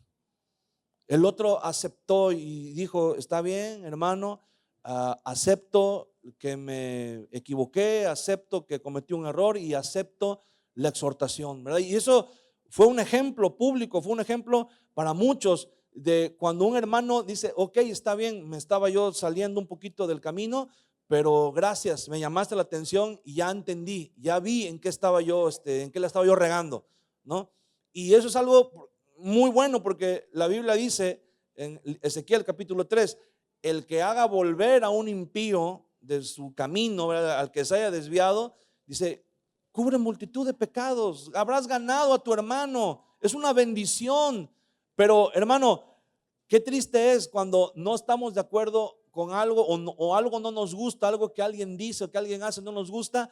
El otro aceptó y dijo, está bien, hermano, acepto que me equivoqué, acepto que cometí un error y acepto la exhortación, ¿verdad? Y eso fue un ejemplo público, fue un ejemplo para muchos de cuando un hermano dice, ok, está bien, me estaba yo saliendo un poquito del camino, pero gracias, me llamaste la atención y ya entendí, ya vi en qué estaba yo, en qué la estaba yo regando, ¿no? Y eso es algo muy bueno porque la Biblia dice en Ezequiel capítulo 3, el que haga volver a un impío de su camino, ¿verdad? Al que se haya desviado, dice, cubre multitud de pecados, habrás ganado a tu hermano, es una bendición. Pero hermano, qué triste es cuando no estamos de acuerdo con algo o algo no nos gusta, algo que alguien dice o que alguien hace no nos gusta,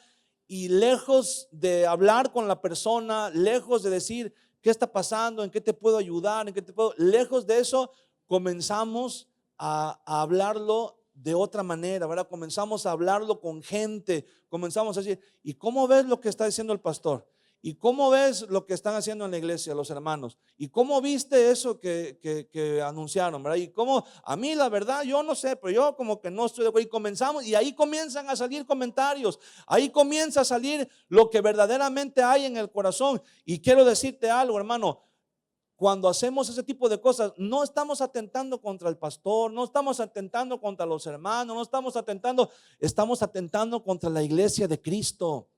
y lejos de hablar con la persona, lejos de decir qué está pasando, en qué te puedo ayudar, en qué te puedo, lejos de eso comenzamos a hablarlo de otra manera, ¿verdad? Comenzamos a hablarlo con gente, comenzamos a decir, ¿y cómo ves lo que está diciendo el pastor? ¿Y cómo ves lo que están haciendo en la iglesia los hermanos? ¿Y cómo viste eso que anunciaron, ¿verdad? Y cómo, a mí la verdad, yo no sé, pero yo como que no estoy de acuerdo. Y comenzamos, y ahí comienzan a salir comentarios, ahí comienza a salir lo que verdaderamente hay en el corazón. Y quiero decirte algo, hermano, cuando hacemos ese tipo de cosas, no estamos atentando contra el pastor, no estamos atentando contra los hermanos, no estamos atentando contra la iglesia de Cristo.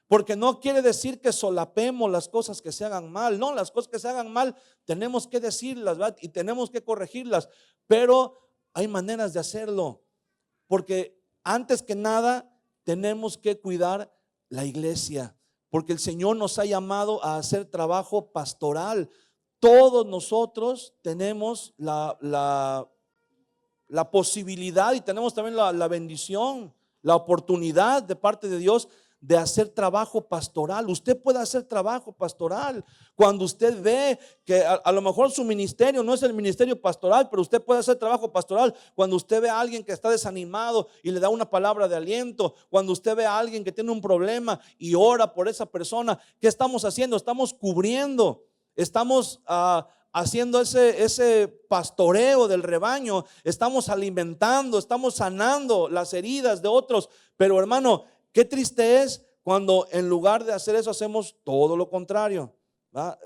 Porque no quiere decir que solapemos las cosas que se hagan mal. No, las cosas que se hagan mal tenemos que decirlas, ¿verdad? Y tenemos que corregirlas. Pero hay maneras de hacerlo. Porque antes que nada tenemos que cuidar la iglesia. Porque el Señor nos ha llamado a hacer trabajo pastoral. Todos nosotros tenemos la posibilidad y tenemos también la bendición, la oportunidad de parte de Dios de hacer trabajo pastoral. Usted puede hacer trabajo pastoral cuando usted ve que a lo mejor su ministerio no es el ministerio pastoral, pero usted puede hacer trabajo pastoral cuando usted ve a alguien que está desanimado y le da una palabra de aliento, cuando usted ve a alguien que tiene un problema y ora por esa persona. ¿Qué estamos haciendo? Estamos cubriendo, estamos haciendo ese pastoreo del rebaño, estamos alimentando, estamos sanando las heridas de otros. Pero hermano, qué triste es cuando en lugar de hacer eso hacemos todo lo contrario, ¿verdad?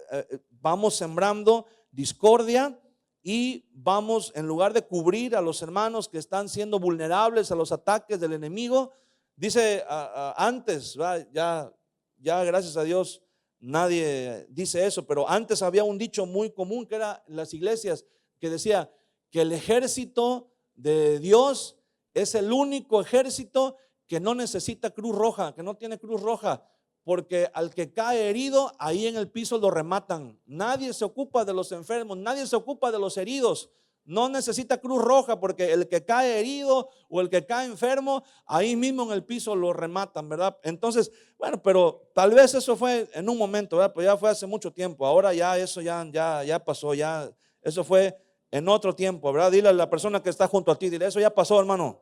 Vamos sembrando discordia y vamos, en lugar de cubrir a los hermanos que están siendo vulnerables a los ataques del enemigo, dice antes, ¿verdad? Ya gracias a Dios nadie dice eso, pero antes había un dicho muy común que era en las iglesias que decía que el ejército de Dios es el único ejército que no necesita cruz roja, que no tiene cruz roja, porque al que cae herido, ahí en el piso lo rematan. Nadie se ocupa de los enfermos, nadie se ocupa de los heridos. No necesita cruz roja, porque el que cae herido o el que cae enfermo, ahí mismo en el piso lo rematan, ¿verdad? Entonces, bueno, pero tal vez eso fue en un momento, ¿verdad? Pues ya fue hace mucho tiempo. Ahora ya eso ya pasó, ya eso fue en otro tiempo, ¿verdad? Dile a la persona que está junto a ti, dile, eso ya pasó, hermano.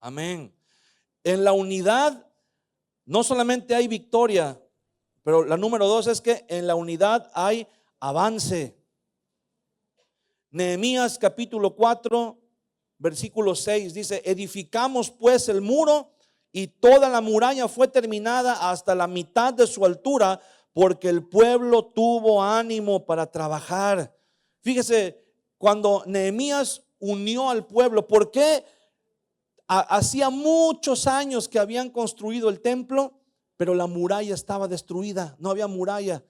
Amén. En la unidad no solamente hay victoria, pero la número 2 es que en la unidad hay avance. Nehemías capítulo 4, versículo 6 dice: edificamos pues el muro y toda la muralla fue terminada hasta la mitad de su altura, porque el pueblo tuvo ánimo para trabajar. Fíjese, cuando Nehemías unió al pueblo, ¿por qué? Hacía muchos años que habían construido el templo, pero la muralla estaba destruida, no había muralla.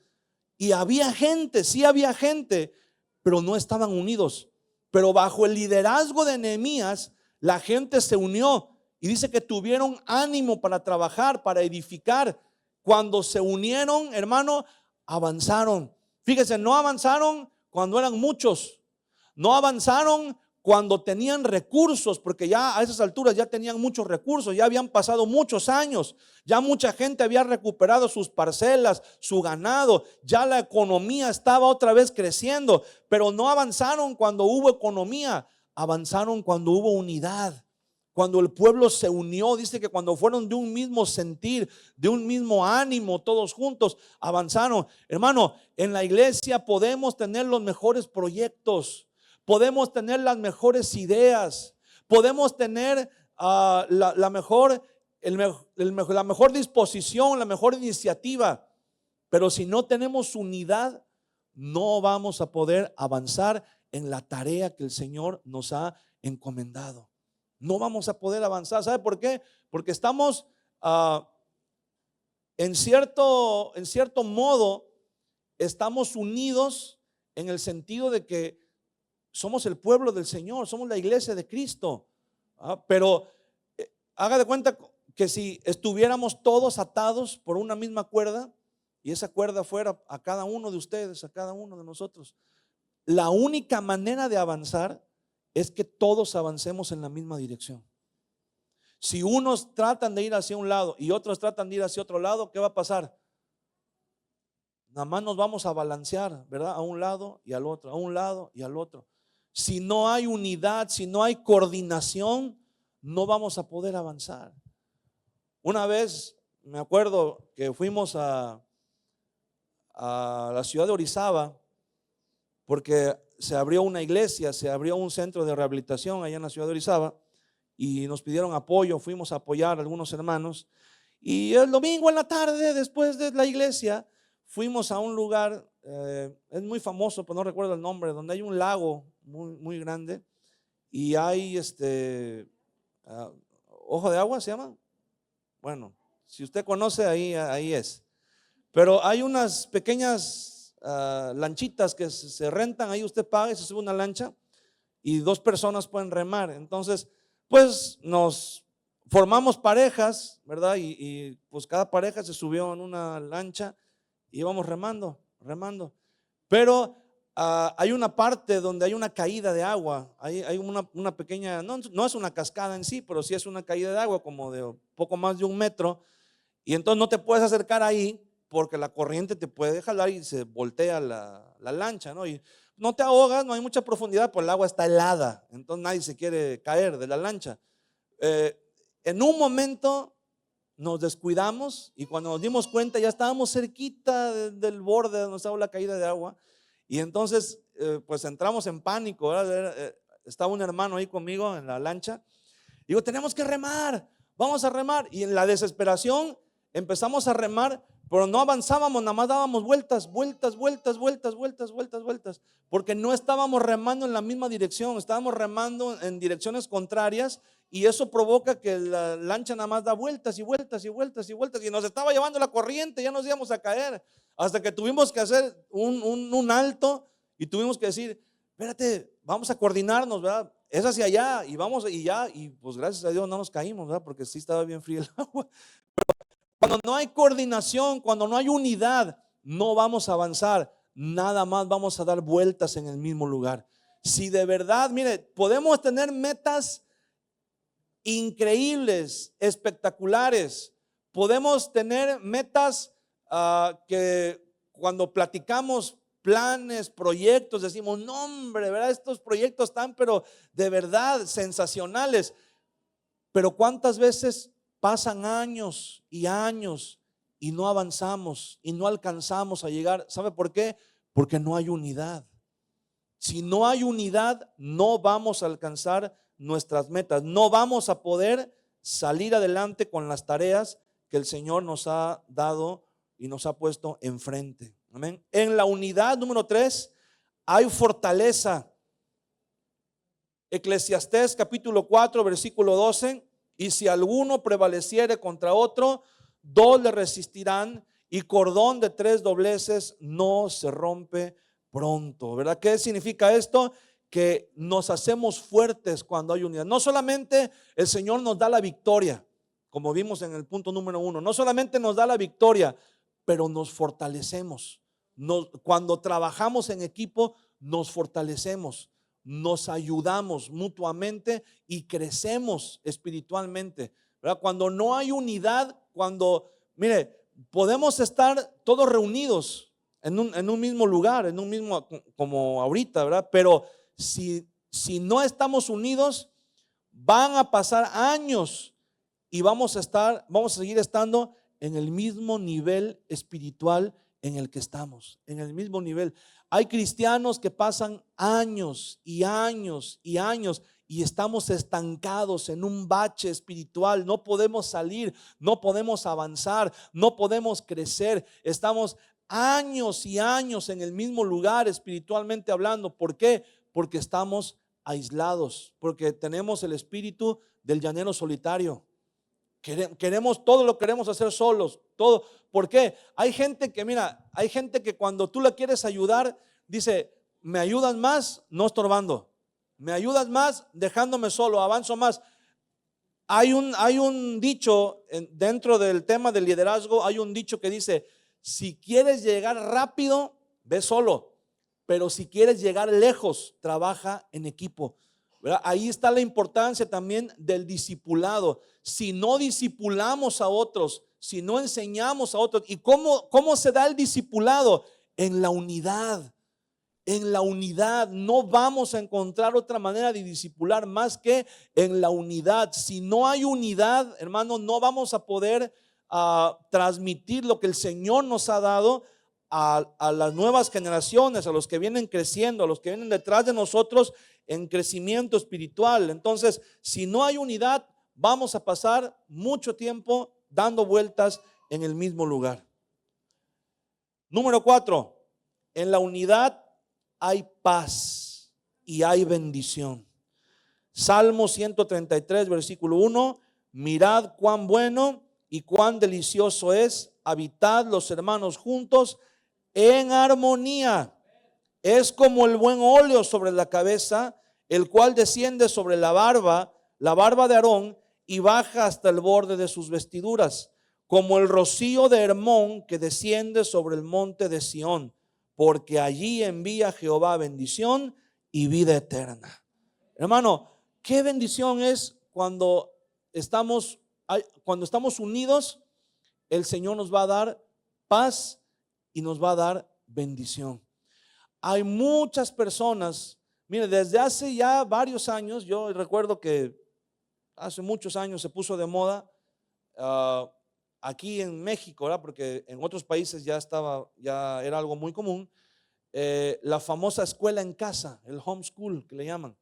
Y había gente, sí había gente, pero no estaban unidos. Pero bajo el liderazgo de Nehemías, la gente se unió y dice que tuvieron ánimo para trabajar, para edificar. Cuando se unieron, hermano, avanzaron. Fíjese, no avanzaron cuando eran muchos, no avanzaron cuando tenían recursos, porque ya a esas alturas ya tenían muchos recursos, ya habían pasado muchos años, ya mucha gente había recuperado sus parcelas, su ganado, ya la economía estaba otra vez creciendo, pero no avanzaron cuando hubo economía, avanzaron cuando hubo unidad. Cuando el pueblo se unió, dice que cuando fueron de un mismo sentir, de un mismo ánimo, todos juntos avanzaron. Hermano, en la iglesia podemos tener los mejores proyectos, podemos tener las mejores ideas, podemos tener la mejor disposición, la mejor iniciativa, pero si no tenemos unidad, no vamos a poder avanzar en la tarea que el Señor nos ha encomendado. No vamos a poder avanzar. ¿Sabe por qué? Porque estamos en cierto modo, estamos unidos en el sentido de que somos el pueblo del Señor, somos la iglesia de Cristo. Pero haga de cuenta que si estuviéramos todos atados por una misma cuerda y esa cuerda fuera a cada uno de ustedes, a cada uno de nosotros, la única manera de avanzar es que todos avancemos en la misma dirección. Si unos tratan de ir hacia un lado y otros tratan de ir hacia otro lado, ¿qué va a pasar? Nada más nos vamos a balancear, ¿verdad? A un lado y al otro, a un lado y al otro. Si no hay unidad, si no hay coordinación, no vamos a poder avanzar. Una vez me acuerdo que fuimos a la ciudad de Orizaba, porque se abrió una iglesia, se abrió un centro de rehabilitación allá en la ciudad de Orizaba y nos pidieron apoyo, fuimos a apoyar a algunos hermanos y el domingo en la tarde, después de la iglesia, fuimos a un lugar, es muy famoso, pero no recuerdo el nombre, donde hay un lago muy grande y hay ojo de agua se llama. Bueno, si usted conoce ahí es, pero hay unas pequeñas lanchitas que se rentan, ahí usted paga y se sube una lancha y 2 personas pueden remar. Entonces pues nos formamos parejas, ¿verdad? Y pues cada pareja se subió en una lancha y íbamos remando. Pero hay una parte donde hay una caída de agua, hay una pequeña, no es una cascada en sí, pero sí es una caída de agua como de poco más de 1 metro, y entonces no te puedes acercar ahí porque la corriente te puede jalar y se voltea la lancha, ¿no? Y no te ahogas, no hay mucha profundidad, pues el agua está helada, entonces nadie se quiere caer de la lancha. En un momento nos descuidamos y cuando nos dimos cuenta ya estábamos cerquita del borde donde estaba la caída de agua y entonces pues entramos en pánico, ¿verdad? Estaba un hermano ahí conmigo en la lancha. Digo, tenemos que remar, vamos a remar, y en la desesperación empezamos a remar, pero no avanzábamos, nada más dábamos vueltas, porque no estábamos remando en la misma dirección, estábamos remando en direcciones contrarias, y eso provoca que la lancha nada más da vueltas y nos estaba llevando la corriente, ya nos íbamos a caer, hasta que tuvimos que hacer un alto y tuvimos que decir, espérate, vamos a coordinarnos, ¿verdad? Es hacia allá y vamos y pues gracias a Dios no nos caímos, ¿verdad? Porque sí estaba bien frío el agua. Cuando no hay coordinación, cuando no hay unidad, no vamos a avanzar, nada más vamos a dar vueltas en el mismo lugar. Si de verdad, mire, podemos tener metas increíbles, espectaculares, podemos tener metas que cuando platicamos planes, proyectos, decimos, no hombre, ¿verdad? Estos proyectos están pero de verdad sensacionales. Pero ¿cuántas veces pasan años y no avanzamos y no alcanzamos a llegar? ¿Sabe por qué? Porque no hay unidad. Si no hay unidad, no vamos a alcanzar nuestras metas, no vamos a poder salir adelante con las tareas que el Señor nos ha dado y nos ha puesto enfrente. Amén. En la unidad, número 3, hay fortaleza. Eclesiastés capítulo 4 versículo 12: y si alguno prevaleciere contra otro, dos le resistirán, y cordón de 3 dobleces no se rompe pronto. ¿Verdad? ¿Qué significa esto? Que nos hacemos fuertes cuando hay unidad. No solamente el Señor nos da la victoria, como vimos en el punto número 1, no solamente nos da la victoria, pero nos fortalecemos. Cuando trabajamos en equipo, nos fortalecemos, nos ayudamos mutuamente y crecemos espiritualmente, ¿verdad? Cuando no hay unidad, mire, podemos estar todos reunidos en un mismo lugar, en un mismo, como ahorita, ¿verdad? Pero si no estamos unidos, van a pasar años y vamos a seguir estando en el mismo nivel espiritual en el que estamos, en el mismo nivel. Hay cristianos que pasan años y años y años y estamos estancados en un bache espiritual. No podemos salir, no podemos avanzar, no podemos crecer. Estamos años y años en el mismo lugar espiritualmente hablando. ¿Por qué? Porque estamos aislados, porque tenemos el espíritu del llanero solitario. Queremos todo, lo queremos hacer solos, todo. ¿Por qué? Hay gente que cuando tú la quieres ayudar, dice: me ayudas más no estorbando, me ayudas más dejándome solo, avanzo más. Hay un dicho dentro del tema del liderazgo, hay un dicho que dice: si quieres llegar rápido, ve solo, pero si quieres llegar lejos, trabaja en equipo. ¿Verdad? Ahí está la importancia también del discipulado. Si no discipulamos a otros, si no enseñamos a otros, ¿y cómo se da el discipulado? En la unidad. En la unidad. No vamos a encontrar otra manera de discipular más que en la unidad. Si no hay unidad, hermano, no vamos a poder transmitir lo que el Señor nos ha dado a las nuevas generaciones, a los que vienen creciendo, a los que vienen detrás de nosotros en crecimiento espiritual. Entonces, si no hay unidad, vamos a pasar mucho tiempo dando vueltas en el mismo lugar. Número 4, en la unidad hay paz y hay bendición. Salmo 133 versículo 1: mirad cuán bueno y cuán delicioso es habitar los hermanos juntos en armonía. Es como el buen óleo sobre la cabeza, el cual desciende sobre la barba de Aarón, y baja hasta el borde de sus vestiduras, como el rocío de Hermón que desciende sobre el monte de Sión, porque allí envía Jehová bendición y vida eterna. Hermano, qué bendición es cuando estamos unidos. El Señor nos va a dar paz y nos va a dar bendición. Hay muchas personas, mire, desde hace ya varios años, yo recuerdo que hace muchos años se puso de moda aquí en México, ¿verdad? Porque en otros países ya era algo muy común, la famosa escuela en casa, el homeschool que le llaman,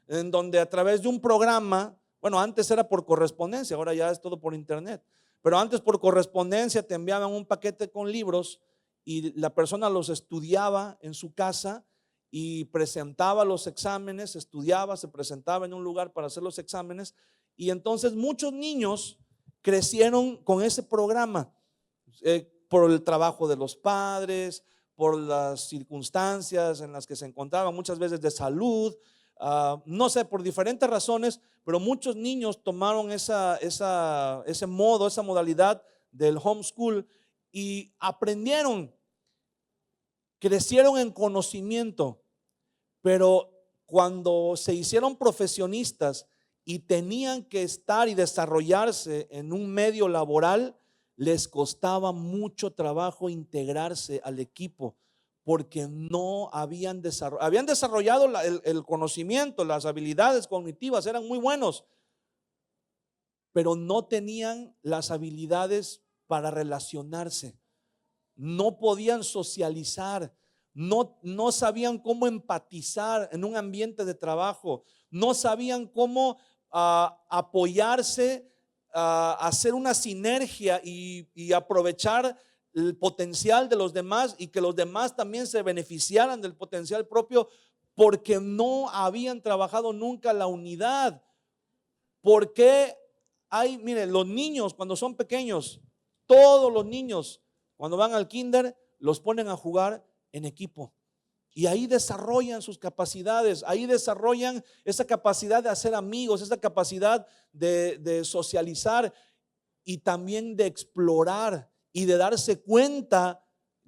en donde a través de un programa, bueno, antes era por correspondencia, ahora ya es todo por internet, pero antes por correspondencia te enviaban un paquete con libros y la persona los estudiaba en su casa y presentaba los exámenes, estudiaba, se presentaba en un lugar para hacer los exámenes, y entonces muchos niños crecieron con ese programa, por el trabajo de los padres, por las circunstancias en las que se encontraban, muchas veces de salud, no sé, por diferentes razones, pero muchos niños tomaron ese modo, esa modalidad del homeschool y aprendieron, crecieron en conocimiento, pero cuando se hicieron profesionistas y tenían que estar y desarrollarse en un medio laboral, les costaba mucho trabajo integrarse al equipo, porque no habían desarrollado el conocimiento, las habilidades cognitivas, eran muy buenos, pero no tenían las habilidades para relacionarse, no podían socializar, no sabían cómo empatizar en un ambiente de trabajo, no sabían cómo apoyarse, hacer una sinergia y aprovechar el potencial de los demás y que los demás también se beneficiaran del potencial propio, porque no habían trabajado nunca la unidad. Porque miren, los niños cuando son pequeños, todos los niños cuando van al kinder los ponen a jugar en equipo. Y ahí desarrollan sus capacidades, ahí desarrollan esa capacidad de hacer amigos, esa capacidad de socializar y también de explorar y de darse cuenta.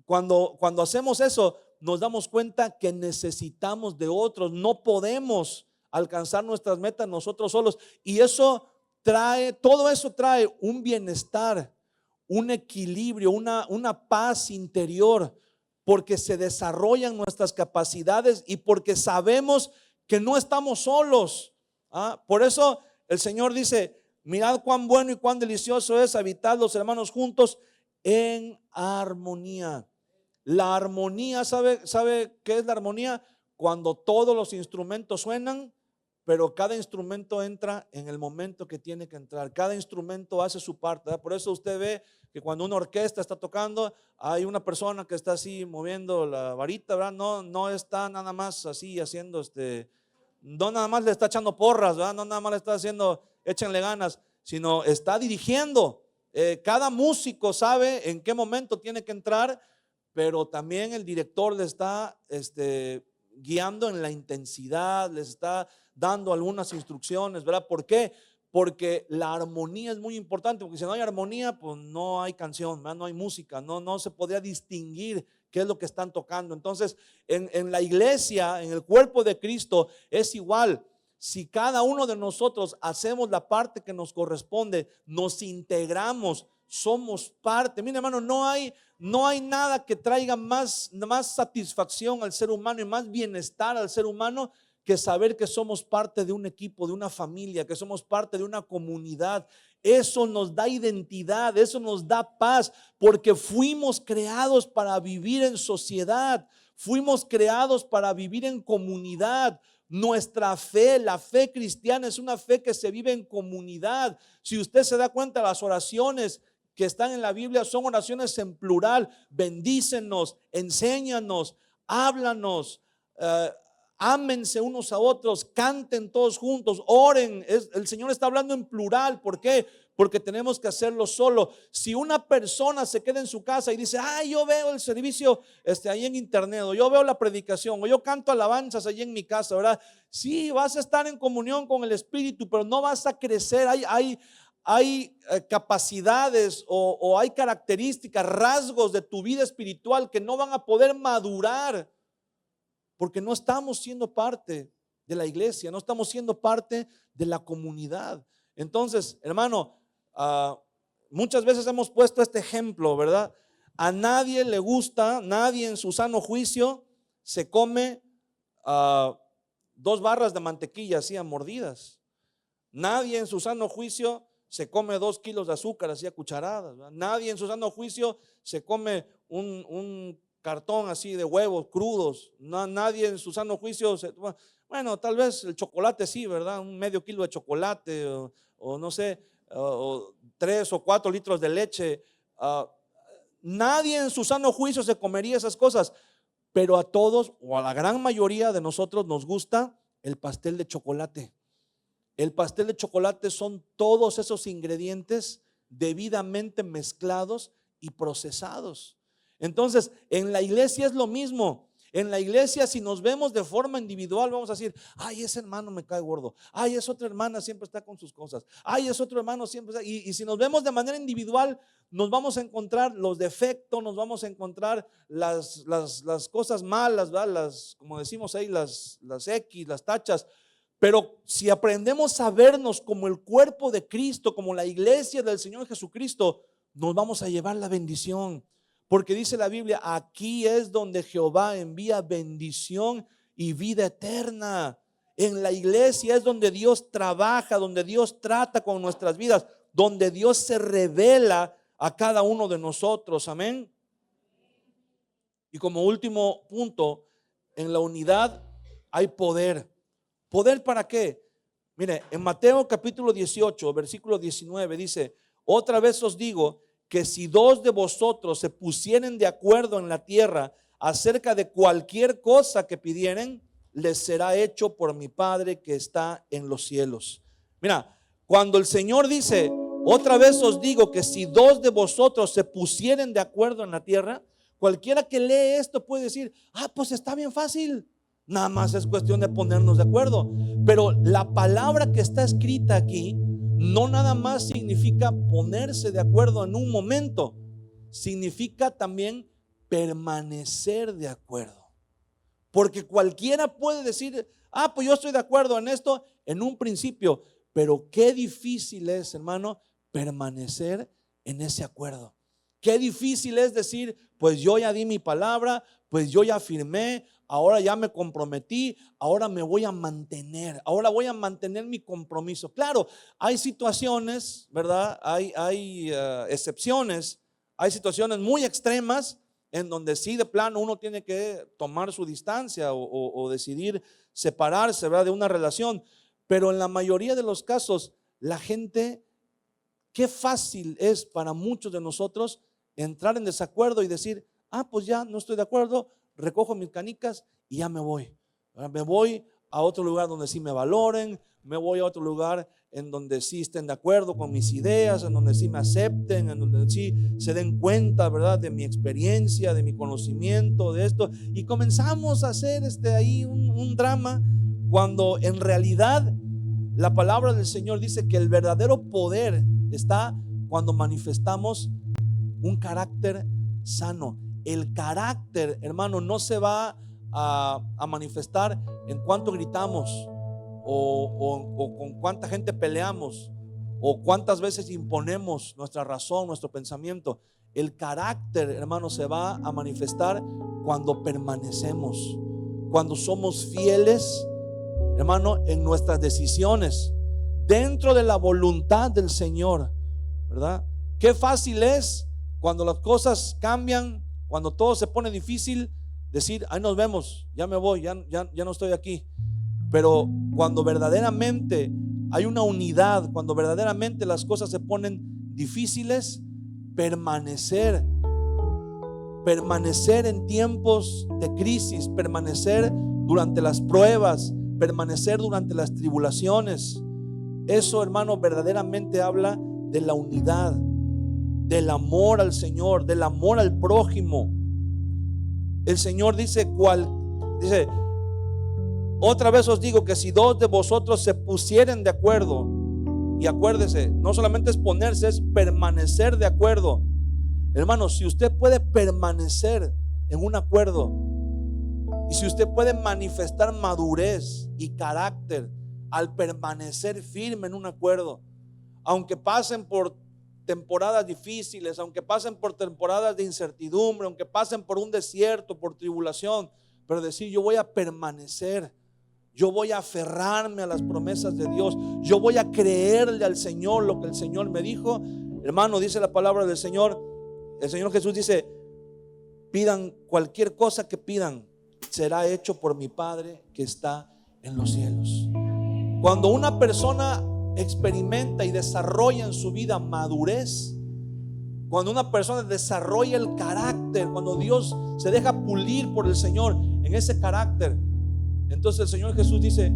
Cuando hacemos eso, nos damos cuenta que necesitamos de otros, no podemos alcanzar nuestras metas nosotros solos. Y todo eso trae un bienestar, un equilibrio, una paz interior, porque se desarrollan nuestras capacidades y porque sabemos que no estamos solos. Por eso el Señor dice: mirad cuán bueno y cuán delicioso es habitar los hermanos juntos en armonía. La armonía, ¿sabe qué es la armonía? Cuando todos los instrumentos suenan, pero cada instrumento entra en el momento que tiene que entrar. Cada instrumento hace su parte, ¿verdad? Por eso usted ve que cuando una orquesta está tocando, hay una persona que está así moviendo la varita, ¿verdad? No está nada más así haciendo no nada más le está echando porras, ¿verdad? No nada más le está haciendo échenle ganas, sino está dirigiendo. Cada músico sabe en qué momento tiene que entrar, pero también el director le está guiando en la intensidad, les está dando algunas instrucciones, ¿verdad? ¿Por qué? Porque la armonía es muy importante, porque si no hay armonía, pues no hay canción, ¿verdad? No hay música, no se podría distinguir qué es lo que están tocando. Entonces, en la iglesia, en el cuerpo de Cristo, es igual. Si cada uno de nosotros hacemos la parte que nos corresponde, nos integramos, somos parte. Mire, hermano, no hay nada que traiga más satisfacción al ser humano y más bienestar al ser humano que saber que somos parte de un equipo, de una familia, que somos parte de una comunidad. Eso nos da identidad, eso nos da paz, porque fuimos creados para vivir en sociedad, fuimos creados para vivir en comunidad. Nuestra fe, la fe cristiana, es una fe que se vive en comunidad. Si usted se da cuenta, las oraciones que están en la Biblia son oraciones en plural. Bendícenos, enséñanos, háblanos, ámense unos a otros, canten todos juntos, oren. El Señor está hablando en plural. ¿Por qué? Porque tenemos que hacerlo solo. Si una persona se queda en su casa y dice: yo veo el servicio ahí en internet, o yo veo la predicación, o yo canto alabanzas allí en mi casa, ¿verdad? Sí, vas a estar en comunión con el Espíritu, pero no vas a crecer. Hay capacidades o hay características, rasgos de tu vida espiritual que no van a poder madurar, porque no estamos siendo parte de la iglesia, no estamos siendo parte de la comunidad. Entonces, hermano, muchas veces hemos puesto este ejemplo, ¿verdad? A nadie le gusta, nadie en su sano juicio se come 2 barras de mantequilla así a mordidas. Nadie en su sano juicio se come 2 kilos de azúcar así a cucharadas, ¿verdad? Nadie en su sano juicio se come un cartón así de huevos crudos. Nadie en su sano juicio bueno, tal vez el chocolate sí, ¿verdad? Un medio kilo de chocolate o no sé, o 3 o 4 litros de leche. Nadie en su sano juicio se comería esas cosas, pero a todos o a la gran mayoría de nosotros nos gusta el pastel de chocolate. El pastel de chocolate son todos esos ingredientes debidamente mezclados y procesados. Entonces, en la iglesia es lo mismo. En la iglesia, si nos vemos de forma individual, vamos a decir: ese hermano me cae gordo, esa otra hermana siempre está con sus cosas, ese otro hermano siempre está. Y si nos vemos de manera individual, nos vamos a encontrar los defectos, nos vamos a encontrar las cosas malas, ¿verdad? Como decimos ahí, las X, las tachas. Pero si aprendemos a vernos como el cuerpo de Cristo, como la iglesia del Señor Jesucristo, nos vamos a llevar la bendición. Porque dice la Biblia: aquí es donde Jehová envía bendición y vida eterna. En la iglesia es donde Dios trabaja, donde Dios trata con nuestras vidas. donde Dios se revela a cada uno de nosotros. Amén. Y como último punto, en la unidad hay poder. ¿Poder para qué? Mire, en Mateo capítulo 18, versículo 19 dice: otra vez os digo que si dos de vosotros se pusieren de acuerdo en la tierra acerca de cualquier cosa que pidieren, les será hecho por mi Padre que está en los cielos. Mira, cuando el Señor dice, otra vez os digo que si dos de vosotros se pusieren de acuerdo en la tierra, cualquiera que lee esto puede decir, pues está bien fácil. Nada más es cuestión de ponernos de acuerdo. Pero la palabra que está escrita aquí no nada más significa ponerse de acuerdo en un momento, significa también permanecer de acuerdo. Porque cualquiera puede decir, pues yo estoy de acuerdo en esto en un principio, pero qué difícil es, hermano, permanecer en ese acuerdo. Qué difícil es decir, pues yo ya di mi palabra, pues yo ya firmé, ahora ya me comprometí, ahora me voy a mantener, ahora voy a mantener mi compromiso. Claro, hay situaciones, ¿verdad? Hay excepciones, hay situaciones muy extremas en donde sí de plano uno tiene que tomar su distancia o decidir separarse, ¿verdad?, de una relación. Pero en la mayoría de los casos, la gente, qué fácil es para muchos de nosotros entrar en desacuerdo y decir, pues ya no estoy de acuerdo, recojo mis canicas y ya me voy. Me voy a otro lugar donde sí me valoren, me voy a otro lugar en donde sí estén de acuerdo con mis ideas, en donde sí me acepten, en donde sí se den cuenta, ¿verdad?, de mi experiencia, de mi conocimiento, de esto. Y comenzamos a hacer ahí un drama, cuando en realidad la palabra del Señor dice que el verdadero poder está cuando manifestamos un carácter sano. El carácter, hermano, no se va a manifestar en cuánto gritamos o con cuánta gente peleamos o cuántas veces imponemos nuestra razón, nuestro pensamiento. El carácter, hermano, se va a manifestar cuando permanecemos, cuando somos fieles, hermano, en nuestras decisiones dentro de la voluntad del Señor, ¿verdad? Qué fácil es cuando las cosas cambian, cuando todo se pone difícil, decir, ahí nos vemos, ya me voy, ya no estoy aquí. Pero cuando verdaderamente hay una unidad, cuando verdaderamente las cosas se ponen difíciles, permanecer en tiempos de crisis, permanecer durante las pruebas, permanecer durante las tribulaciones, eso, hermano, verdaderamente habla de la unidad, del amor al Señor, del amor al prójimo. El Señor dice, otra vez os digo que si dos de vosotros se pusieren de acuerdo, y acuérdese, no solamente es ponerse, es permanecer de acuerdo. Hermano, si usted puede permanecer en un acuerdo, y si usted puede manifestar madurez y carácter al permanecer firme en un acuerdo, aunque pasen por temporadas difíciles, aunque pasen por temporadas de incertidumbre, aunque pasen por un desierto, por tribulación, pero decir, yo voy a permanecer, yo voy a aferrarme a las promesas de Dios, yo voy a creerle al Señor lo que el Señor me dijo. Hermano, dice la palabra del Señor, el Señor Jesús dice, pidan cualquier cosa que pidan, será hecho por mi Padre que está en los cielos. Cuando una persona experimenta y desarrolla en su vida madurez, cuando una persona desarrolla el carácter, cuando Dios se deja pulir por el Señor en ese carácter, entonces el Señor Jesús dice,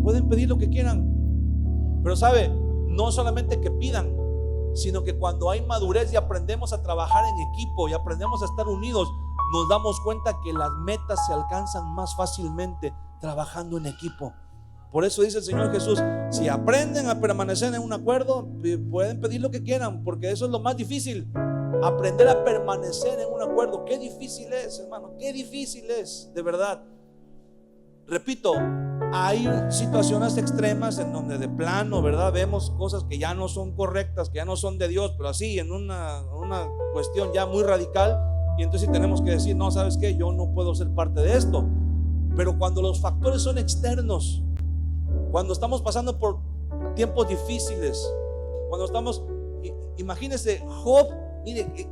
pueden pedir lo que quieran, pero sabe, no solamente que pidan, sino que cuando hay madurez y aprendemos a trabajar en equipo y aprendemos a estar unidos, nos damos cuenta que las metas se alcanzan más fácilmente trabajando en equipo. Por eso dice el Señor Jesús, si aprenden a permanecer en un acuerdo, pueden pedir lo que quieran, porque eso es lo más difícil, aprender a permanecer en un acuerdo. Qué difícil es, hermano, qué difícil es, de verdad. Repito, hay situaciones extremas en donde de plano, ¿verdad?, vemos cosas que ya no son correctas, que ya no son de Dios, pero así en una cuestión ya muy radical, y entonces tenemos que decir, no, ¿sabes qué? Yo no puedo ser parte de esto. Pero cuando los factores son externos, cuando estamos pasando por tiempos difíciles, cuando estamos imagínense, Job, mire,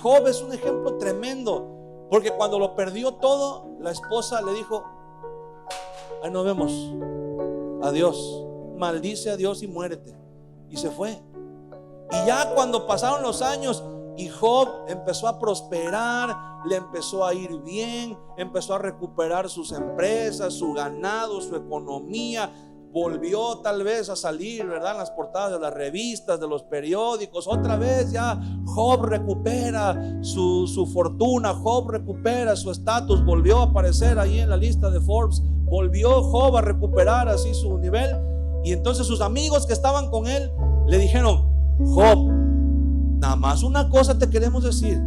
Job es un ejemplo tremendo, porque cuando lo perdió todo, la esposa le dijo: ahí nos vemos, adiós, maldice a Dios y muérete. Y se fue. Y ya cuando pasaron los años y Job empezó a prosperar, le empezó a ir bien, empezó a recuperar sus empresas, su ganado, su economía, volvió tal vez a salir, ¿verdad?, en las portadas de las revistas, de los periódicos. Otra vez ya Job recupera su fortuna, Job recupera su estatus, volvió a aparecer ahí en la lista de Forbes, volvió Job a recuperar así su nivel. Y entonces sus amigos que estaban con él le dijeron: Job, nada más una cosa te queremos decir: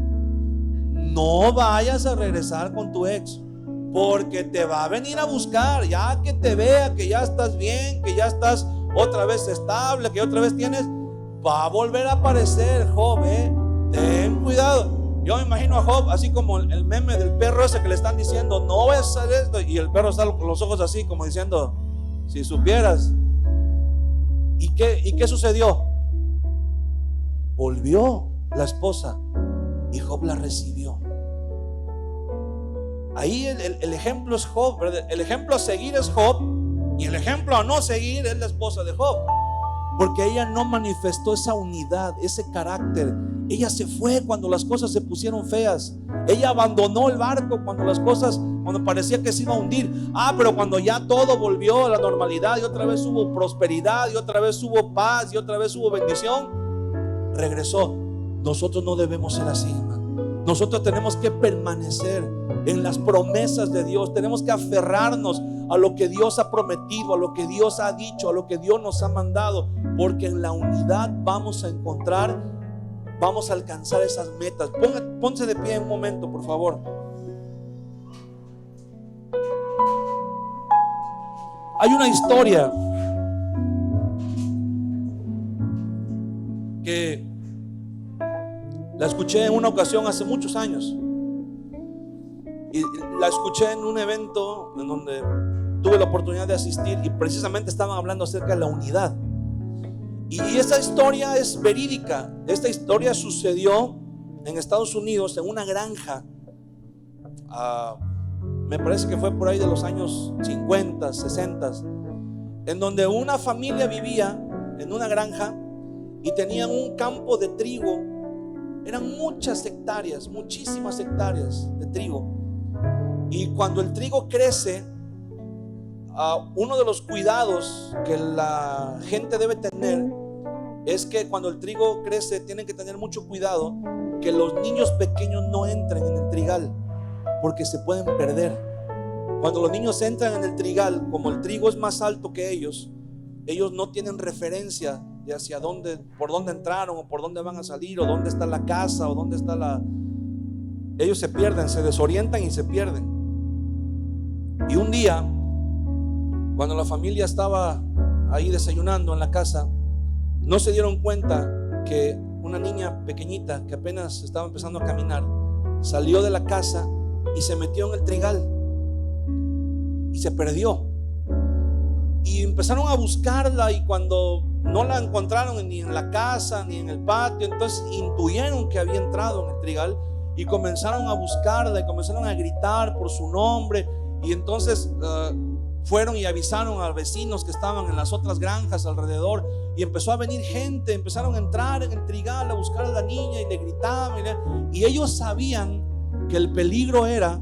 no vayas a regresar con tu ex, porque te va a venir a buscar. Ya que te vea que ya estás bien, que ya estás otra vez estable, que otra vez tienes, va a volver a aparecer, Job, ten cuidado. Yo me imagino a Job así como el meme del perro ese que le están diciendo: no vayas a hacer esto, y el perro está con los ojos así como diciendo: si supieras. ¿Y qué sucedió? Volvió la esposa y Job la recibió. Ahí el ejemplo es Job, ¿verdad? El ejemplo a seguir es Job, y el ejemplo a no seguir es la esposa de Job, porque ella no manifestó esa unidad, ese carácter. Ella se fue cuando las cosas se pusieron feas. Ella abandonó el barco cuando parecía que se iba a hundir. Pero cuando ya todo volvió a la normalidad y otra vez hubo prosperidad y otra vez hubo paz y otra vez hubo bendición, regresó. Nosotros no debemos ser así, hermano. Nosotros tenemos que permanecer en las promesas de Dios. Tenemos que aferrarnos a lo que Dios ha prometido, a lo que Dios ha dicho, a lo que Dios nos ha mandado, porque en la unidad vamos a alcanzar esas metas. Pónse de pie un momento, por favor. Hay una historia que la escuché en una ocasión hace muchos años, y la escuché en un evento en donde tuve la oportunidad de asistir, y precisamente estaban hablando acerca de la unidad. Y esta historia es verídica. Esta historia sucedió en Estados Unidos, en una granja. Me parece que fue por ahí de los años 50, 60, en donde una familia vivía en una granja y tenían un campo de trigo. Eran muchas hectáreas, muchísimas hectáreas de trigo. Y cuando el trigo crece, uno de los cuidados que la gente debe tener es que cuando el trigo crece tienen que tener mucho cuidado que los niños pequeños no entren en el trigal, porque se pueden perder. Cuando los niños entran en el trigal, como el trigo es más alto que ellos no tienen referencia de hacia dónde, por dónde entraron, o por dónde van a salir, o dónde está la casa, o dónde está ellos se pierden, se desorientan y se pierden. Y un día, cuando la familia estaba ahí desayunando en la casa, no se dieron cuenta que una niña pequeñita que apenas estaba empezando a caminar salió de la casa y se metió en el trigal y se perdió. Y empezaron a buscarla, y cuando no la encontraron ni en la casa ni en el patio, entonces intuyeron que había entrado en el trigal y comenzaron a buscarla y comenzaron a gritar por su nombre. Y entonces fueron y avisaron a vecinos que estaban en las otras granjas alrededor, y empezó a venir gente. Empezaron a entrar en el trigal a buscar a la niña y le gritaban, y ellos sabían que el peligro era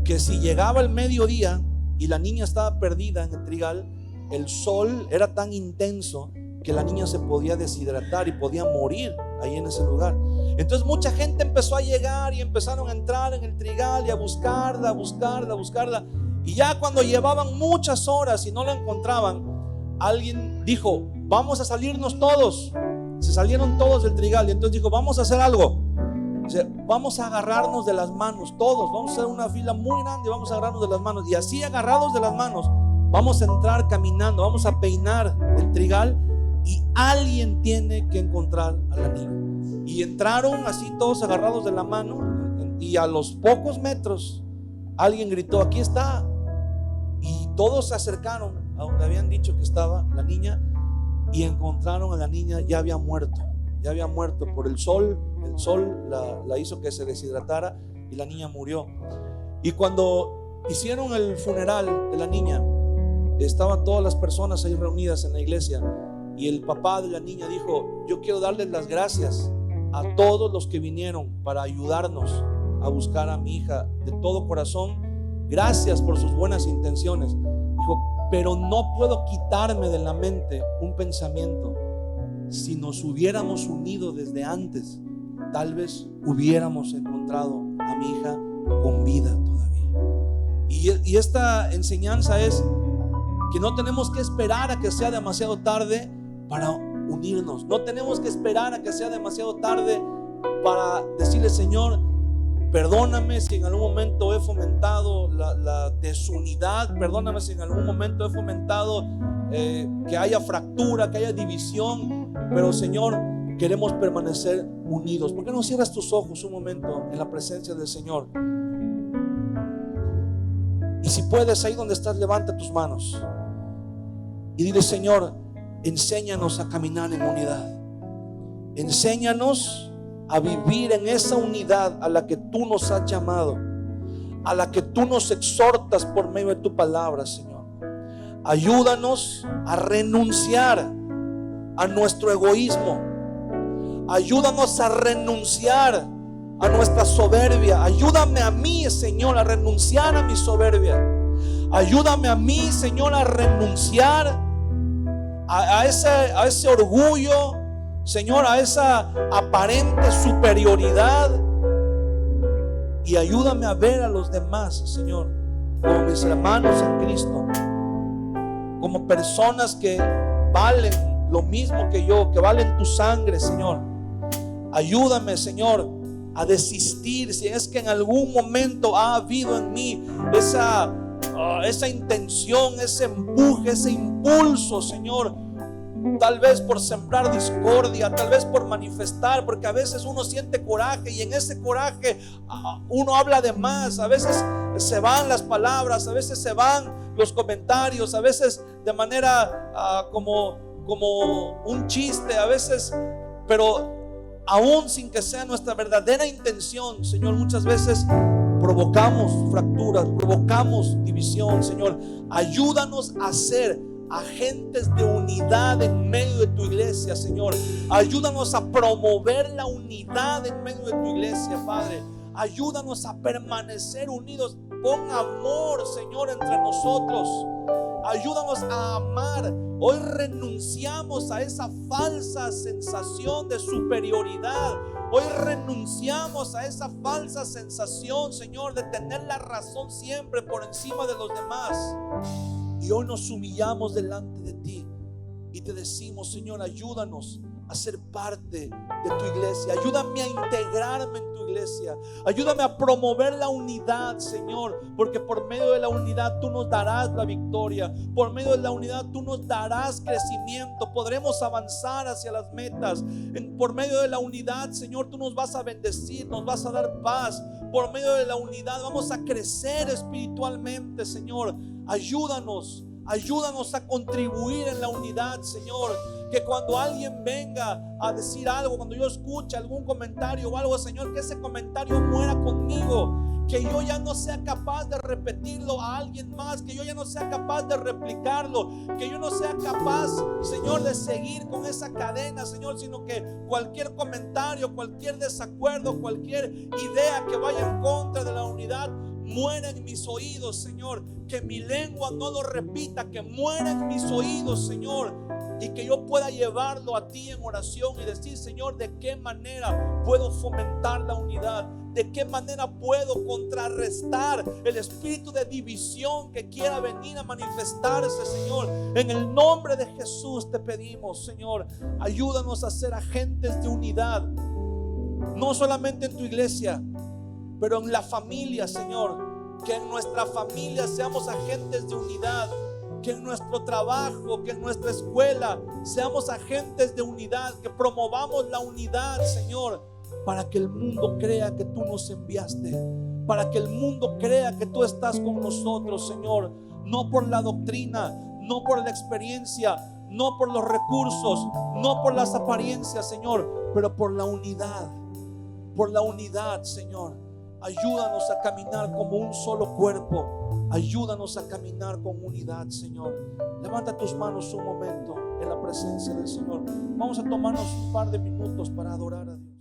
que si llegaba el mediodía y la niña estaba perdida en el trigal, el sol era tan intenso que la niña se podía deshidratar y podía morir ahí en ese lugar. Entonces mucha gente empezó a llegar y empezaron a entrar en el trigal y a buscarla, a buscarla, a buscarla. Y ya cuando llevaban muchas horas y no la encontraban, alguien dijo: vamos a salirnos todos. Se salieron todos del trigal, y entonces dijo: vamos a hacer algo. Dice: vamos a agarrarnos de las manos todos, vamos a hacer una fila muy grande, vamos a agarrarnos de las manos, y así agarrados de las manos vamos a entrar caminando, vamos a peinar el trigal, y alguien tiene que encontrar a la niña. Y entraron así todos agarrados de la mano, y a los pocos metros alguien gritó: aquí está. Y todos se acercaron a donde habían dicho que estaba la niña, y encontraron a la niña. Ya había muerto, ya había muerto por el sol la hizo que se deshidratara y la niña murió. Y cuando hicieron el funeral de la niña, estaban todas las personas ahí reunidas en la iglesia, y el papá de la niña dijo: yo quiero darles las gracias a todos los que vinieron para ayudarnos a buscar a mi hija de todo corazón. Gracias por sus buenas intenciones. Dijo: pero no puedo quitarme de la mente un pensamiento. Si nos hubiéramos unido desde antes, tal vez hubiéramos encontrado a mi hija con vida todavía. Y esta enseñanza es que no tenemos que esperar a que sea demasiado tarde para unirnos. No tenemos que esperar a que sea demasiado tarde para decirle: Señor, perdóname si en algún momento he fomentado la desunidad. Perdóname si en algún momento he fomentado que haya fractura, que haya división. Pero Señor, queremos permanecer unidos. ¿Por qué no cierras tus ojos un momento en la presencia del Señor? Y si puedes, ahí donde estás, levanta tus manos y dile: Señor, enséñanos a caminar en unidad. Enséñanos a vivir en esa unidad a la que tú nos has llamado, a la que tú nos exhortas por medio de tu palabra, Señor. Ayúdanos a renunciar a nuestro egoísmo. Ayúdanos a renunciar a nuestra soberbia. Ayúdame a mí, Señor, a renunciar a mi soberbia. Ayúdame a mí, Señor, a renunciar a ese orgullo, Señor, a esa aparente superioridad. Y ayúdame a ver a los demás, Señor, como mis hermanos en Cristo, como personas que valen lo mismo que yo, que valen tu sangre, Señor. Ayúdame, Señor, a desistir si es que en algún momento ha habido en mí esa intención, ese empuje, ese impulso, Señor, tal vez por sembrar discordia, tal vez por manifestar, porque a veces uno siente coraje y en ese coraje uno habla de más. A veces se van las palabras, a veces se van los comentarios, a veces de manera como un chiste, a veces, pero aún sin que sea nuestra verdadera intención, Señor, muchas veces provocamos fracturas, provocamos división. Señor, ayúdanos a ser agentes de unidad en medio de tu iglesia, Señor. Ayúdanos a promover la unidad en medio de tu iglesia, Padre. Ayúdanos a permanecer unidos. Pon amor, Señor, entre nosotros. Ayúdanos a amar. Hoy renunciamos a esa falsa sensación de superioridad. Hoy renunciamos a esa falsa sensación, Señor, de tener la razón siempre por encima de los demás. Y hoy nos humillamos delante de ti y te decimos: Señor, ayúdanos a ser parte de tu iglesia. Ayúdame a integrarme en tu iglesia. Ayúdame a promover la unidad, Señor, porque por medio de la unidad tú nos darás la victoria. Por medio de la unidad tú nos darás crecimiento. Podremos avanzar hacia las metas. Por medio de la unidad, Señor, tú nos vas a bendecir, nos vas a dar paz. Por medio de la unidad vamos a crecer espiritualmente, Señor. Ayúdanos a contribuir en la unidad, Señor. Que cuando alguien venga a decir algo, cuando yo escuche algún comentario o algo, Señor, que ese comentario muera conmigo. Que yo ya no sea capaz de repetirlo a alguien más, que yo ya no sea capaz de replicarlo, que yo no sea capaz, Señor, de seguir con esa cadena, Señor, sino que cualquier comentario, cualquier desacuerdo, cualquier idea que vaya en contra de la unidad muera en mis oídos, Señor. Que mi lengua no lo repita, que muera en mis oídos, Señor. Y que yo pueda llevarlo a ti en oración y decir: Señor, ¿de qué manera puedo fomentar la unidad? ¿De qué manera puedo contrarrestar el espíritu de división que quiera venir a manifestarse, Señor? En el nombre de Jesús te pedimos, Señor, ayúdanos a ser agentes de unidad. No solamente en tu iglesia, pero en la familia, Señor. Que en nuestra familia seamos agentes de unidad. Que en nuestro trabajo, que en nuestra escuela seamos agentes de unidad. Que promovamos la unidad, Señor, para que el mundo crea que tú nos enviaste. Para que el mundo crea que tú estás con nosotros, Señor. No por la doctrina, no por la experiencia, no por los recursos, no por las apariencias, Señor, pero por la unidad. Por la unidad, Señor. Ayúdanos a caminar como un solo cuerpo. Ayúdanos a caminar con unidad, Señor. Levanta tus manos un momento en la presencia del Señor. Vamos a tomarnos un par de minutos para adorar a Dios.